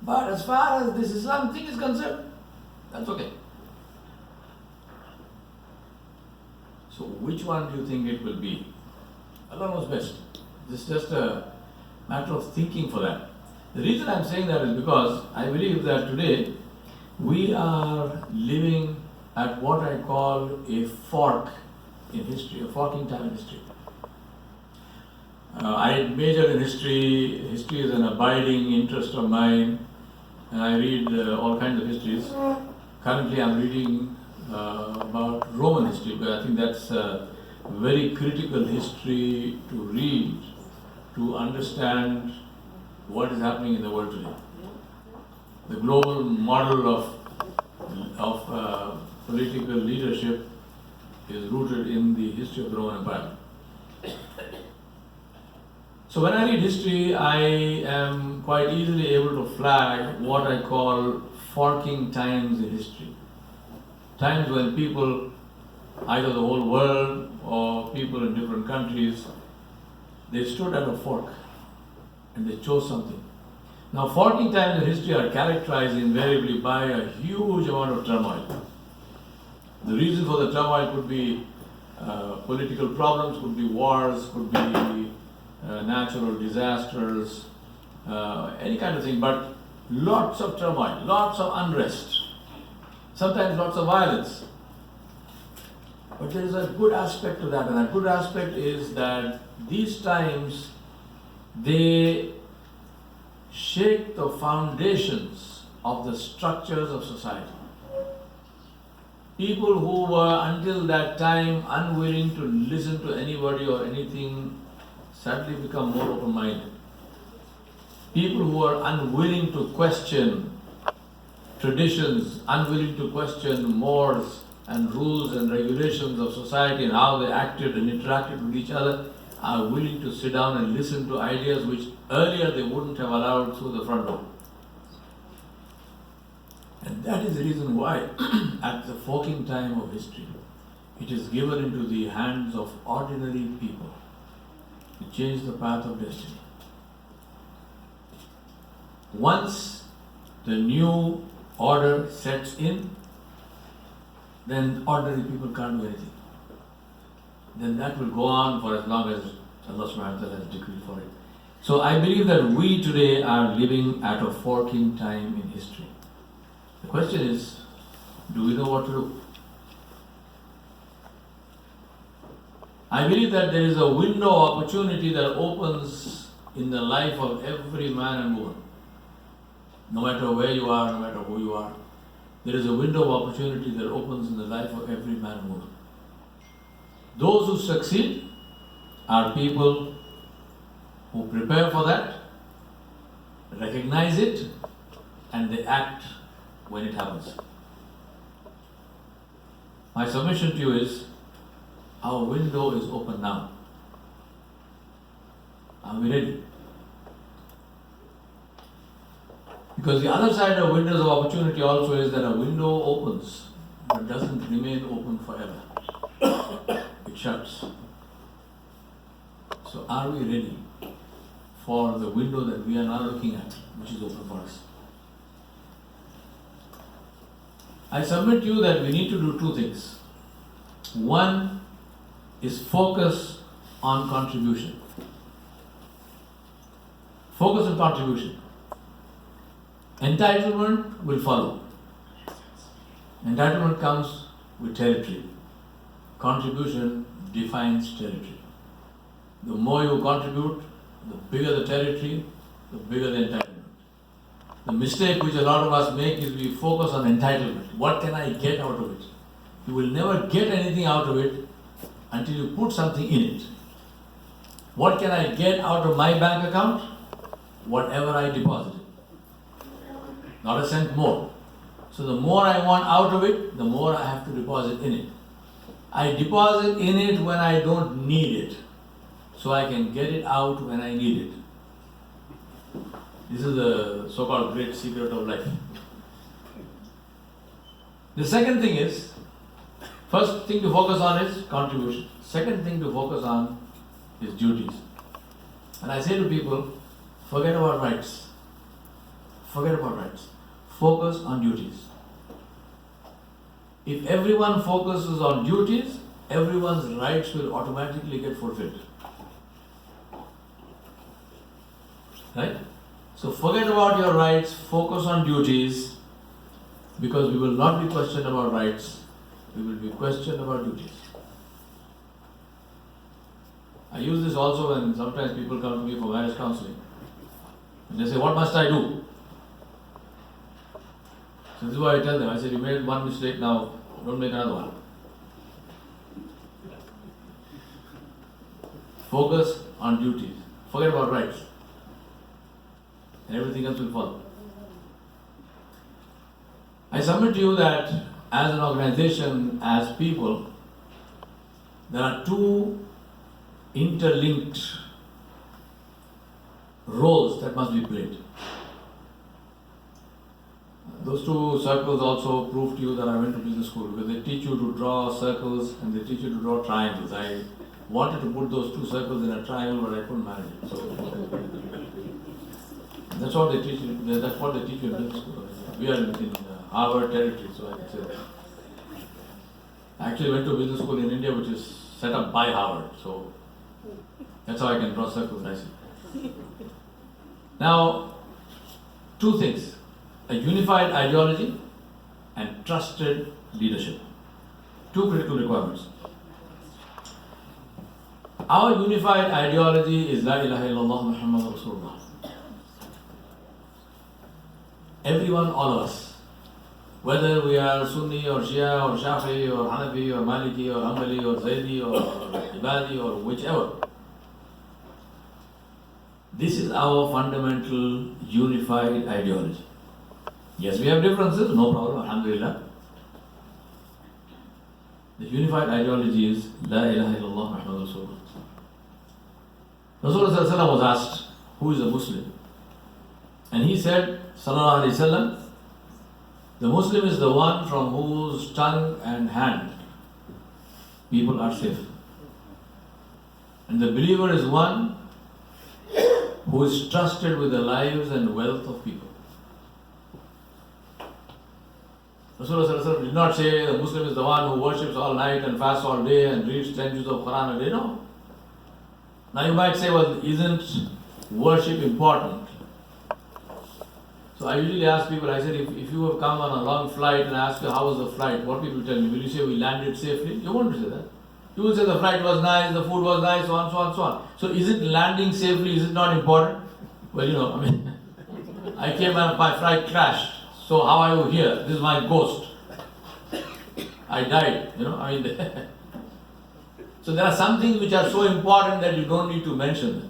S8: But as far as this Islam thing is concerned, that's okay. So which one do you think it will be? Allah knows best. This is just a matter of thinking for that. The reason I'm saying that is because I believe that today we are living at what I call a fork in history, a forking time in history. I majored in history. History is an abiding interest of mine, and I read all kinds of histories. Currently, I'm reading about Roman history, but I think that's a very critical history to read to understand what is happening in the world today. The global model of political leadership is rooted in the history of the Roman Empire. So when I read history, I am quite easily able to flag what I call forking times in history. Times when people, either the whole world or people in different countries, they stood at a fork and they chose something. Now, forking times in history are characterized invariably by a huge amount of turmoil. The reason for the turmoil could be political problems, could be wars, could be natural disasters, any kind of thing, but lots of turmoil, lots of unrest, sometimes lots of violence. But there is a good aspect to that, and that good aspect is that these times they shake the foundations of the structures of society. People who were until that time unwilling to listen to anybody or anything suddenly become more open-minded. People who are unwilling to question traditions, unwilling to question mores and rules and regulations of society and how they acted and interacted with each other, are willing to sit down and listen to ideas which earlier they wouldn't have allowed through the front door. And that is the reason why at the forking time of history, it is given into the hands of ordinary people to change the path of destiny. Once the new order sets in, then ordinary people can't do anything. Then that will go on for as long as Allah subhanahu wa ta'ala has decreed for it. So I believe that we today are living at a forking time in history. The question is, do we know what to do? I believe that there is a window of opportunity that opens in the life of every man and woman. No matter where you are, no matter who you are, there is a window of opportunity that opens in the life of every man and woman. Those who succeed are people who prepare for that, recognize it, and they act when it happens. My submission to you is, our window is open now. Are we ready? Because the other side of windows of opportunity also is that a window opens but doesn't remain open forever. It shuts. So are we ready for the window that we are now looking at, which is open for us? I submit to you that we need to do two things. One is focus on contribution. Focus on contribution. Entitlement will follow. Entitlement comes with territory. Contribution defines territory. The more you contribute, the bigger the territory, the bigger the entitlement. The mistake which a lot of us make is we focus on entitlement. What can I get out of it? You will never get anything out of it until you put something in it. What can I get out of my bank account? Whatever I deposited. Not a cent more. So the more I want out of it, the more I have to deposit in it. I deposit in it when I don't need it, so I can get it out when I need it. This is the so-called great secret of life. The second thing is, first thing to focus on is contribution. Second thing to focus on is duties. And I say to people, forget about rights. Forget about rights. Focus on duties. If everyone focuses on duties, everyone's rights will automatically get fulfilled. Right? So forget about your rights, focus on duties, because we will not be questioned about rights, we will be questioned about duties. I use this also when sometimes people come to me for marriage counseling. And they say, what must I do? So this is why I tell them, I say, you made one mistake, now don't make another one. Focus on duties. Forget about rights. And everything else will follow. I submit to you that as an organization, as people, there are two interlinked roles that must be played. Those two circles also prove to you that I went to business school, because they teach you to draw circles and they teach you to draw triangles. I wanted to put those two circles in a triangle, but I couldn't manage it. So that's what they teach you. That's what they teach you in business school. We are in Harvard territory, so I can say that. I actually went to business school in India, which is set up by Harvard. So that's how I can draw circles nicely. Now, two things: a unified ideology and trusted leadership. Two critical requirements. Our unified ideology is La ilaha illallah Muhammad Rasulullah. Everyone, all of us, whether we are Sunni or Shia or Shafi or Hanafi or Maliki or Hanbali or Zaidi or Ibadi or whichever, this is our fundamental unified ideology. Yes, we have differences, no problem, alhamdulillah. The unified ideology is La ilaha illallah Muhammad Rasulullah. Rasulullah was asked, who is a Muslim? And he said, Sallallahu Alaihi Wasallam, the Muslim is the one from whose tongue and hand people are safe. And the believer is one who is trusted with the lives and wealth of people. Rasulullah did not say the Muslim is the one who worships all night and fasts all day and reads 10 juz of Quran a day. No. Now you might say, well, isn't worship important? So I usually ask people, I said, if you have come on a long flight and I ask you how was the flight, what will you tell me? Will you say we landed safely? You won't say that. You will say the flight was nice, the food was nice, so on, so on, so on. So is it landing safely, is it not important? Well, you know, I mean, I came and my flight crashed. So how are you here? This is my ghost. I died, you know, I mean. So there are some things which are so important that you don't need to mention them.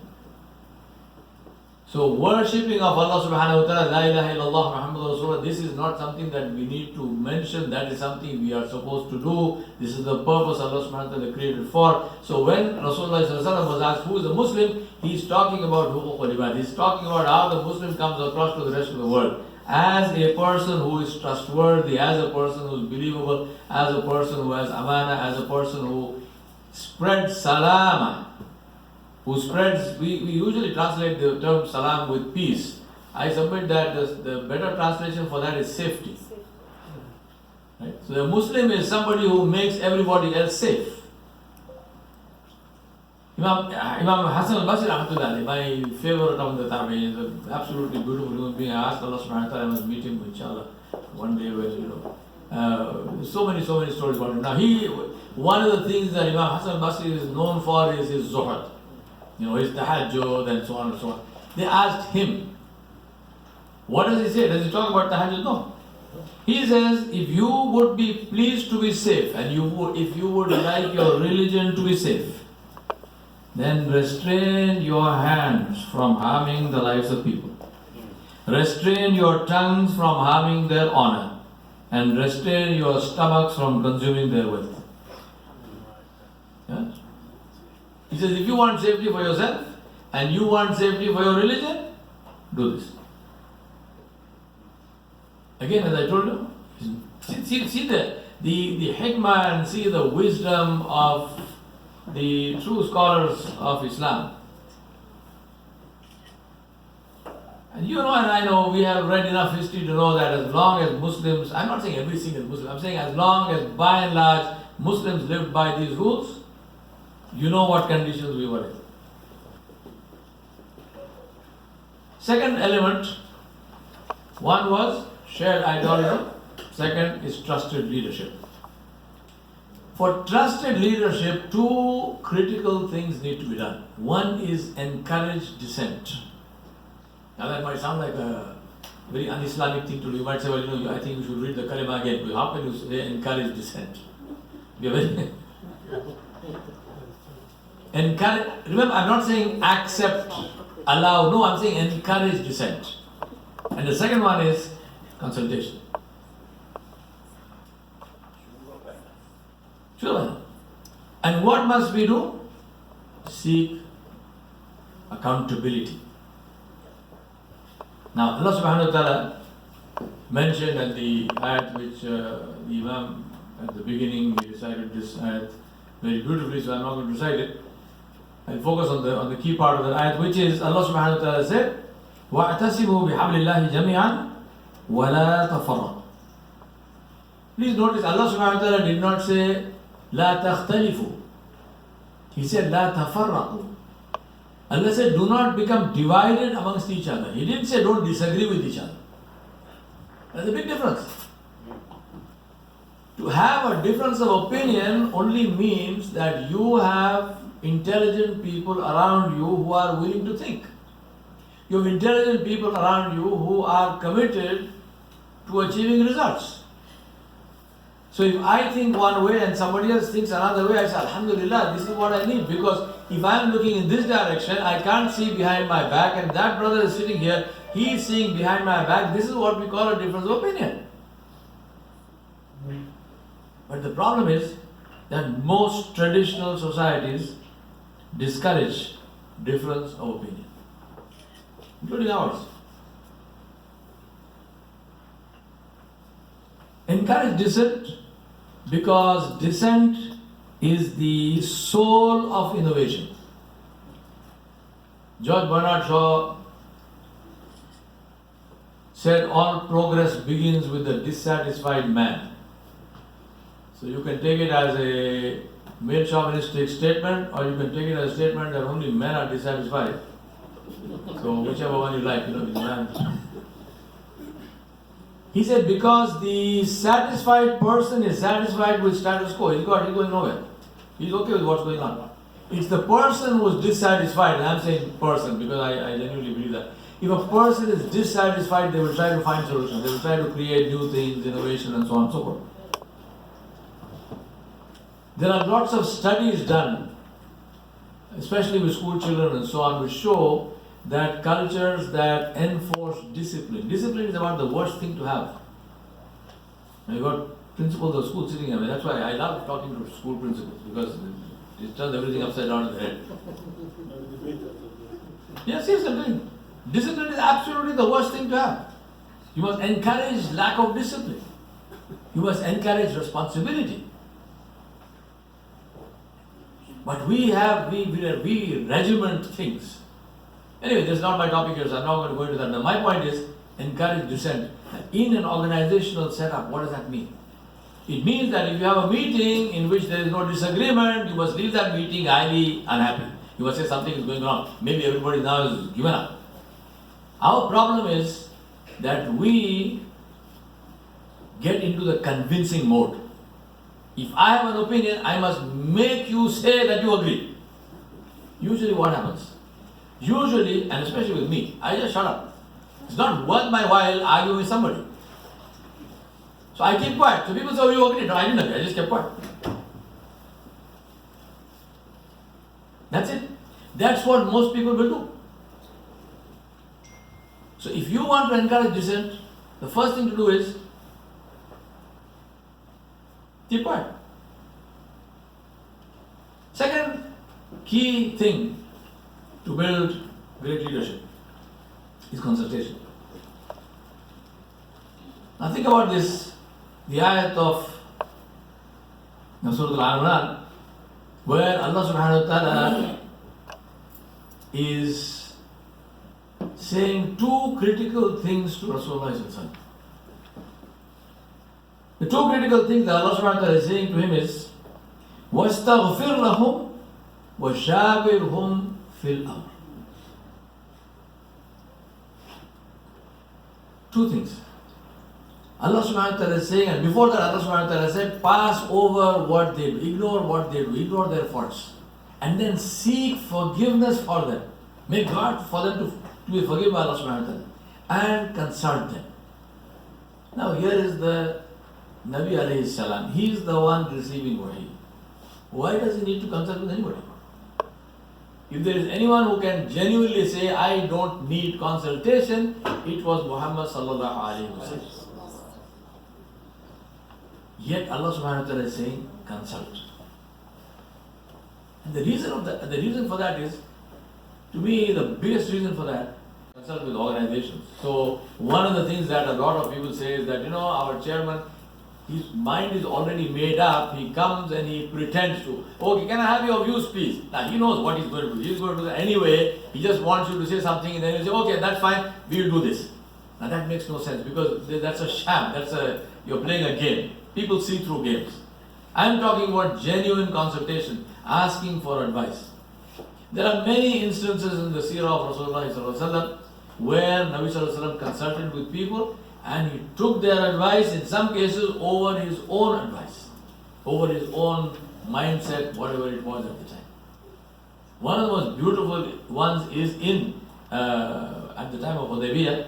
S8: So worshipping of Allah subhanahu wa ta'ala, la ilaha illallah Muhammadur Rasulullah, this is not something that we need to mention, that is something we are supposed to do. This is the purpose Allah subhanahu wa ta'ala created for. So when Rasulullah sallallahu alaihi wasallam was asked who is a Muslim, he is talking about huququl ibad. He is talking about how the Muslim comes across to the rest of the world. As a person who is trustworthy, as a person who is believable, as a person who has amana, as a person who spreads salama, who spreads, we usually translate the term salam with peace. I submit that the better translation for that is safety. Right? So a Muslim is somebody who makes everybody else safe. Imam Hassan al-Basri rahmatullah, my favorite of the Tabi'in, is an absolutely beautiful human being. I asked Allah subhanahu wa ta'ala, I must meet him inshallah one day when, you know, so many stories about him. Now one of the things that Imam Hassan al-Basri is known for is his zuhud. You know, his tahajjud and so on and so on. They asked him, what does he say? Does he talk about tahajjud? No. He says, if you would be pleased to be safe and if you would like your religion to be safe, then restrain your hands from harming the lives of people. Restrain your tongues from harming their honor. And restrain your stomachs from consuming their wealth. Yeah? He says, if you want safety for yourself and you want safety for your religion, do this. Again, as I told you, see the hikmah and see the wisdom of the true scholars of Islam. And you know and I know, we have read enough history to know that as long as Muslims, I'm not saying every single Muslim, I'm saying as long as by and large Muslims lived by these rules, you know what conditions we were in. Second element, one was shared idolatry, second is trusted leadership. For trusted leadership, two critical things need to be done. One is encourage dissent. Now that might sound like a very un-Islamic thing to do. You might say, well, you know, I think we should read the kalima again. How can you say encourage dissent? Encourage, remember, I'm not saying accept, allow. No, I'm saying encourage dissent. And the second one is consultation. Sure. And what must we do? Seek accountability. Now, Allah subhanahu wa ta'ala mentioned at the ayat which the Imam at the beginning, he recited this ayat very beautifully, so I'm not going to recite it. I'll focus on the key part of the ayat, which is Allah subhanahu wa ta'ala said, وَاعْتَصِمُوا بِحَبْلِ اللَّهِ جَمِيعًا وَلَا تَفَرَّقُوا. Please notice, Allah subhanahu wa ta'ala did not say, لَا تَخْتَلِفُوا. He said, لَا تَفَرَّقُوا. Allah said, do not become divided amongst each other. He didn't say, don't disagree with each other. There's a big difference. To have a difference of opinion only means that you have intelligent people around you who are willing to think. You have intelligent people around you who are committed to achieving results. So if I think one way and somebody else thinks another way, I say, Alhamdulillah, this is what I need. Because if I am looking in this direction, I can't see behind my back, and that brother is sitting here, he is seeing behind my back. This is what we call a difference of opinion. But the problem is that most traditional societies discourage difference of opinion, including ours. Encourage dissent, because dissent is the soul of innovation. George Bernard Shaw said all progress begins with a dissatisfied man. So you can take it as a male chauvinistic statement, or you can take it as a statement that only men are dissatisfied. So whichever one you like, you know. He said because the satisfied person is satisfied with status quo. He's going nowhere. He's okay with what's going on. It's the person who is dissatisfied, and I'm saying person because I genuinely believe that. If a person is dissatisfied, they will try to find solutions. They will try to create new things, innovation, and so on and so forth. There are lots of studies done, especially with school children and so on, which show that cultures that enforce discipline. Discipline is about the worst thing to have. And you've got principals of school sitting here. That's why I love talking to school principals, because it turns everything upside down in the head. Yes, I'm doing. Discipline is absolutely the worst thing to have. You must encourage lack of discipline. You must encourage responsibility. But we regiment things. Anyway, this is not my topic here, so I'm not going to go into that. Now, my point is encourage dissent. In an organizational setup, what does that mean? It means that if you have a meeting in which there is no disagreement, you must leave that meeting highly unhappy. You must say something is going wrong. Maybe everybody now is given up. Our problem is that we get into the convincing mode. If I have an opinion, I must make you say that you agree. Usually what happens? Usually, and especially with me, I just shut up. It's not worth my while arguing with somebody. So I keep quiet. So people say, oh, you agree. No, I didn't agree. I just kept quiet. That's it. That's what most people will do. So if you want to encourage dissent, the first thing to do is keep quiet. Second key thing to build great leadership is consultation. Now think about this, the ayat of Surah Al-Imran, where Allah subhanahu wa ta'ala is saying two critical things to Rasulullah. The two critical things that Allah subhanahu wa ta'ala is saying to him is وَاسْتَغْفِرْ لَهُمْ وَشَاوِرْهُمْ فِي الْأَمْرِ. Two things. Allah subhanahu wa ta'ala is saying, and before that Allah subhanahu wa ta'ala said, pass over what they do, ignore what they do, ignore their faults, and then seek forgiveness for them. Make God for them to be forgiven by Allah subhanahu wa ta'ala, and consult them. Now here is the Nabi alayhi salam. He is the one receiving wahi. Why does he need to consult with anybody? If there is anyone who can genuinely say, I don't need consultation, it was Muhammad sallallahu alayhi wa sallam. Yet Allah subhanahu wa ta'ala is saying, consult. And the reason for that is, to me, the biggest reason for that, consult with organizations. So one of the things that a lot of people say is that, our chairman, his mind is already made up. He comes and he pretends to, okay, can I have your views, please? Now he knows what he's going to do. He's going to do that anyway. He just wants you to say something, and then you say, okay, that's fine, we'll do this. Now that makes no sense, because that's a sham. You're playing a game. People see through games. I'm talking about genuine consultation, asking for advice. There are many instances in the seerah of Rasulullah where Nabi Sallallahu consulted with people, and he took their advice, in some cases over his own advice, over his own mindset, whatever it was at the time. One of the most beautiful ones is at the time of Hudaybiyah,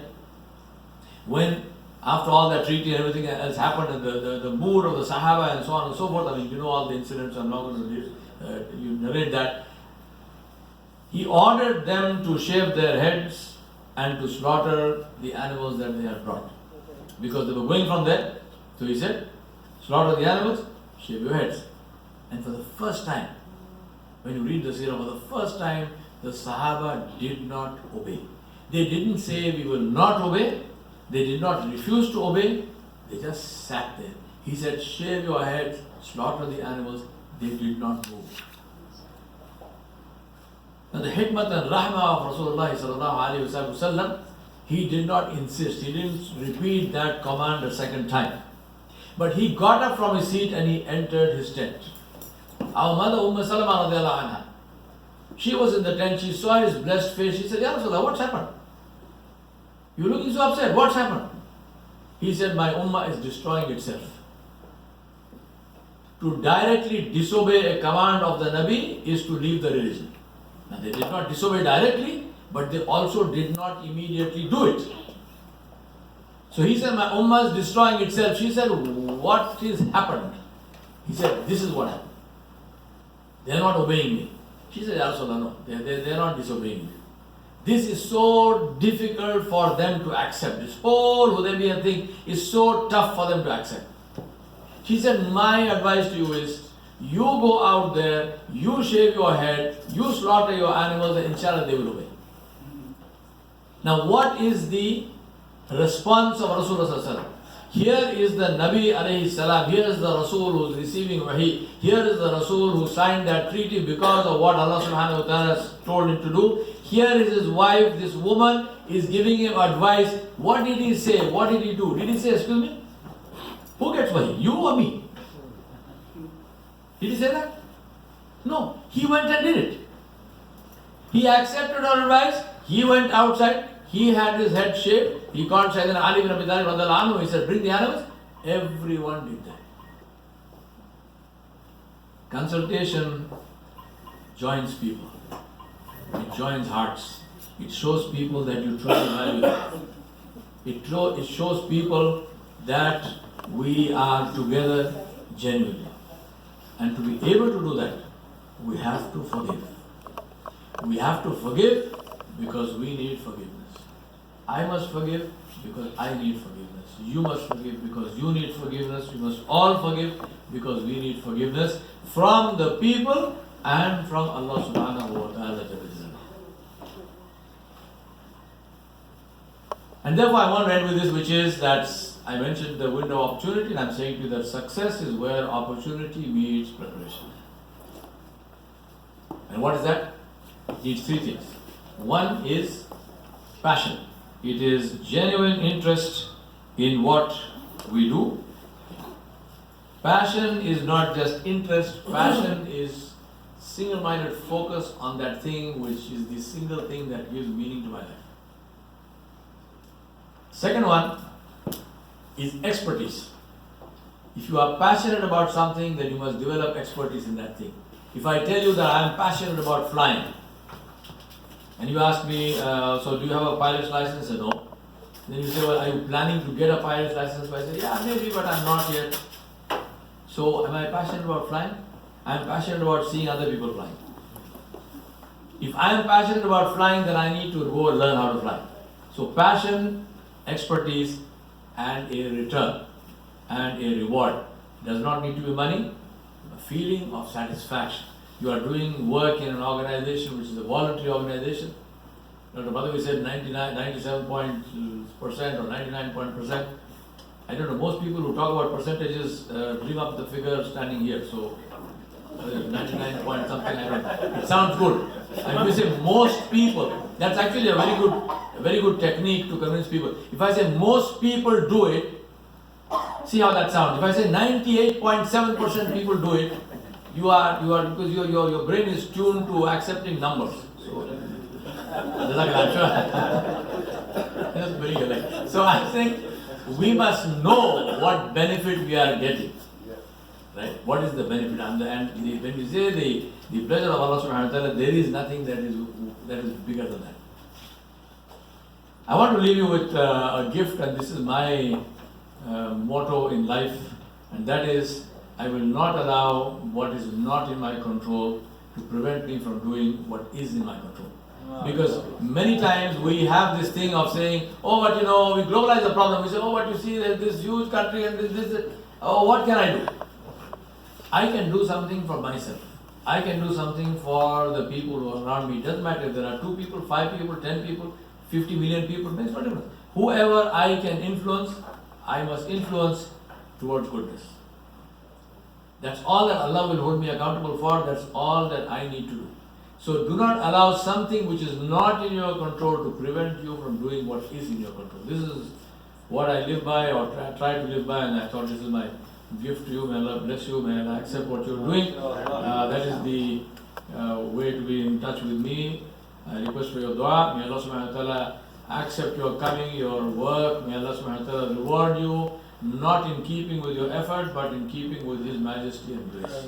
S8: when after all that treaty and everything else happened, and the mood of the Sahaba and so on and so forth, you know all the incidents, I'm not going to narrate that. He ordered them to shave their heads and to slaughter the animals that they had brought, because they were going from there. So he said, slaughter the animals, shave your heads. And for the first time, when you read the seerah, for the first time, the Sahaba did not obey. They didn't say we will not obey. They did not refuse to obey. They just sat there. He said, shave your heads, slaughter the animals. They did not move. Now the hikmat and rahmah of Rasulullah sallallahu alaihi wasallam, he did not insist. He didn't repeat that command a second time. But he got up from his seat and he entered his tent. Our mother Salama radiallahu anha, she was in the tent. She saw his blessed face. She said, Ya Rasulullah, what's happened? You're looking so upset. What's happened? He said, my ummah is destroying itself. To directly disobey a command of the Nabi is to leave the religion. Now they did not disobey directly, but they also did not immediately do it. So he said, my ummah is destroying itself. She said, what has happened? He said, this is what happened. They are not obeying me. She said, Ya Rasulullah, no, they are not disobeying me. This is so difficult for them to accept. This whole Hudaybiyah thing is so tough for them to accept. She said, my advice to you is, you go out there, you shave your head, you slaughter your animals, and inshallah they will obey. Now what is the response of Rasulullah? Here is the Nabi alayhi salam, here is the Rasul who is receiving wahi, here is the Rasul who signed that treaty because of what Allah subhanahu wa ta'ala has told him to do. Here is his wife, this woman is giving him advice. What did he say? What did he do? Did he say, excuse me? Who gets wahi? You or me? Did he say that? No. He went and did it. He accepted our advice. He went outside. He had his head shaved. He called Sayyidina Ali bin Abi Talib radhiyallahu anhu. He said, bring the animals. Everyone did that. Consultation joins people. It joins hearts. It shows people that you truly value them. It shows people that we are together genuinely. And to be able to do that, we have to forgive. We have to forgive because we need forgiveness. I must forgive because I need forgiveness. You must forgive because you need forgiveness. We must all forgive because we need forgiveness from the people and from Allah subhanahu wa ta'ala. And therefore I want to end with this, which is that I mentioned the window of opportunity, and I'm saying to you that success is where opportunity meets preparation. And what is that? It needs three things. One is passion. It is genuine interest in what we do. Passion is not just interest, passion is single-minded focus on that thing which is the single thing that gives meaning to my life. Second one is expertise. If you are passionate about something, then you must develop expertise in that thing. If I tell you that I am passionate about flying, and you ask me, so do you have a pilot's license? I say no. Then you say, well, are you planning to get a pilot's license? I say, yeah, maybe, but I'm not yet. So am I passionate about flying? I am passionate about seeing other people flying. If I am passionate about flying, then I need to go and learn how to fly. So passion, expertise, and a return and a reward. Does not need to be money, a feeling of satisfaction. You are doing work in an organization which is a voluntary organization. Dr. Badawi said 97% or 99%. I don't know, most people who talk about percentages dream up the figure standing here. So 99 point something, I don't know. It sounds good. And if you say most people, that's actually a very good technique to convince people. If I say most people do it, see how that sounds. If I say 98.7% people do it, you are because your brain is tuned to accepting numbers. So that's very good. So I think we must know what benefit we are getting. Right? What is the benefit? When you say the pleasure of Allah subhanahu wa ta'ala, there is nothing that is bigger than that. I want to leave you with a gift, and this is my motto in life, and that is, I will not allow what is not in my control to prevent me from doing what is in my control. Because many times we have this thing of saying, oh, but we globalize the problem. We say, oh, but you see, there's this huge country and this. Oh, what can I do? I can do something for myself. I can do something for the people who are around me. It doesn't matter if there are 2 people, 5 people, 10 people, 50 million people, makes no difference. Whoever I can influence, I must influence towards goodness. That's all that Allah will hold me accountable for. That's all that I need to do. So do not allow something which is not in your control to prevent you from doing what is in your control. This is what I live by, or try to live by, and I thought this is my gift to you. May Allah bless you. May Allah accept what you're doing. That is the way to be in touch with me. I request for your dua. May Allah subhanahu wa ta'ala accept your coming, your work. May Allah subhanahu wa ta'ala reward you, not in keeping with your effort, but in keeping with His majesty and grace.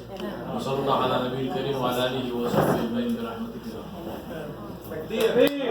S8: وصلى الله على نبي الكريم وعلى آله وصحبه أجمعين برحمتك يا رب.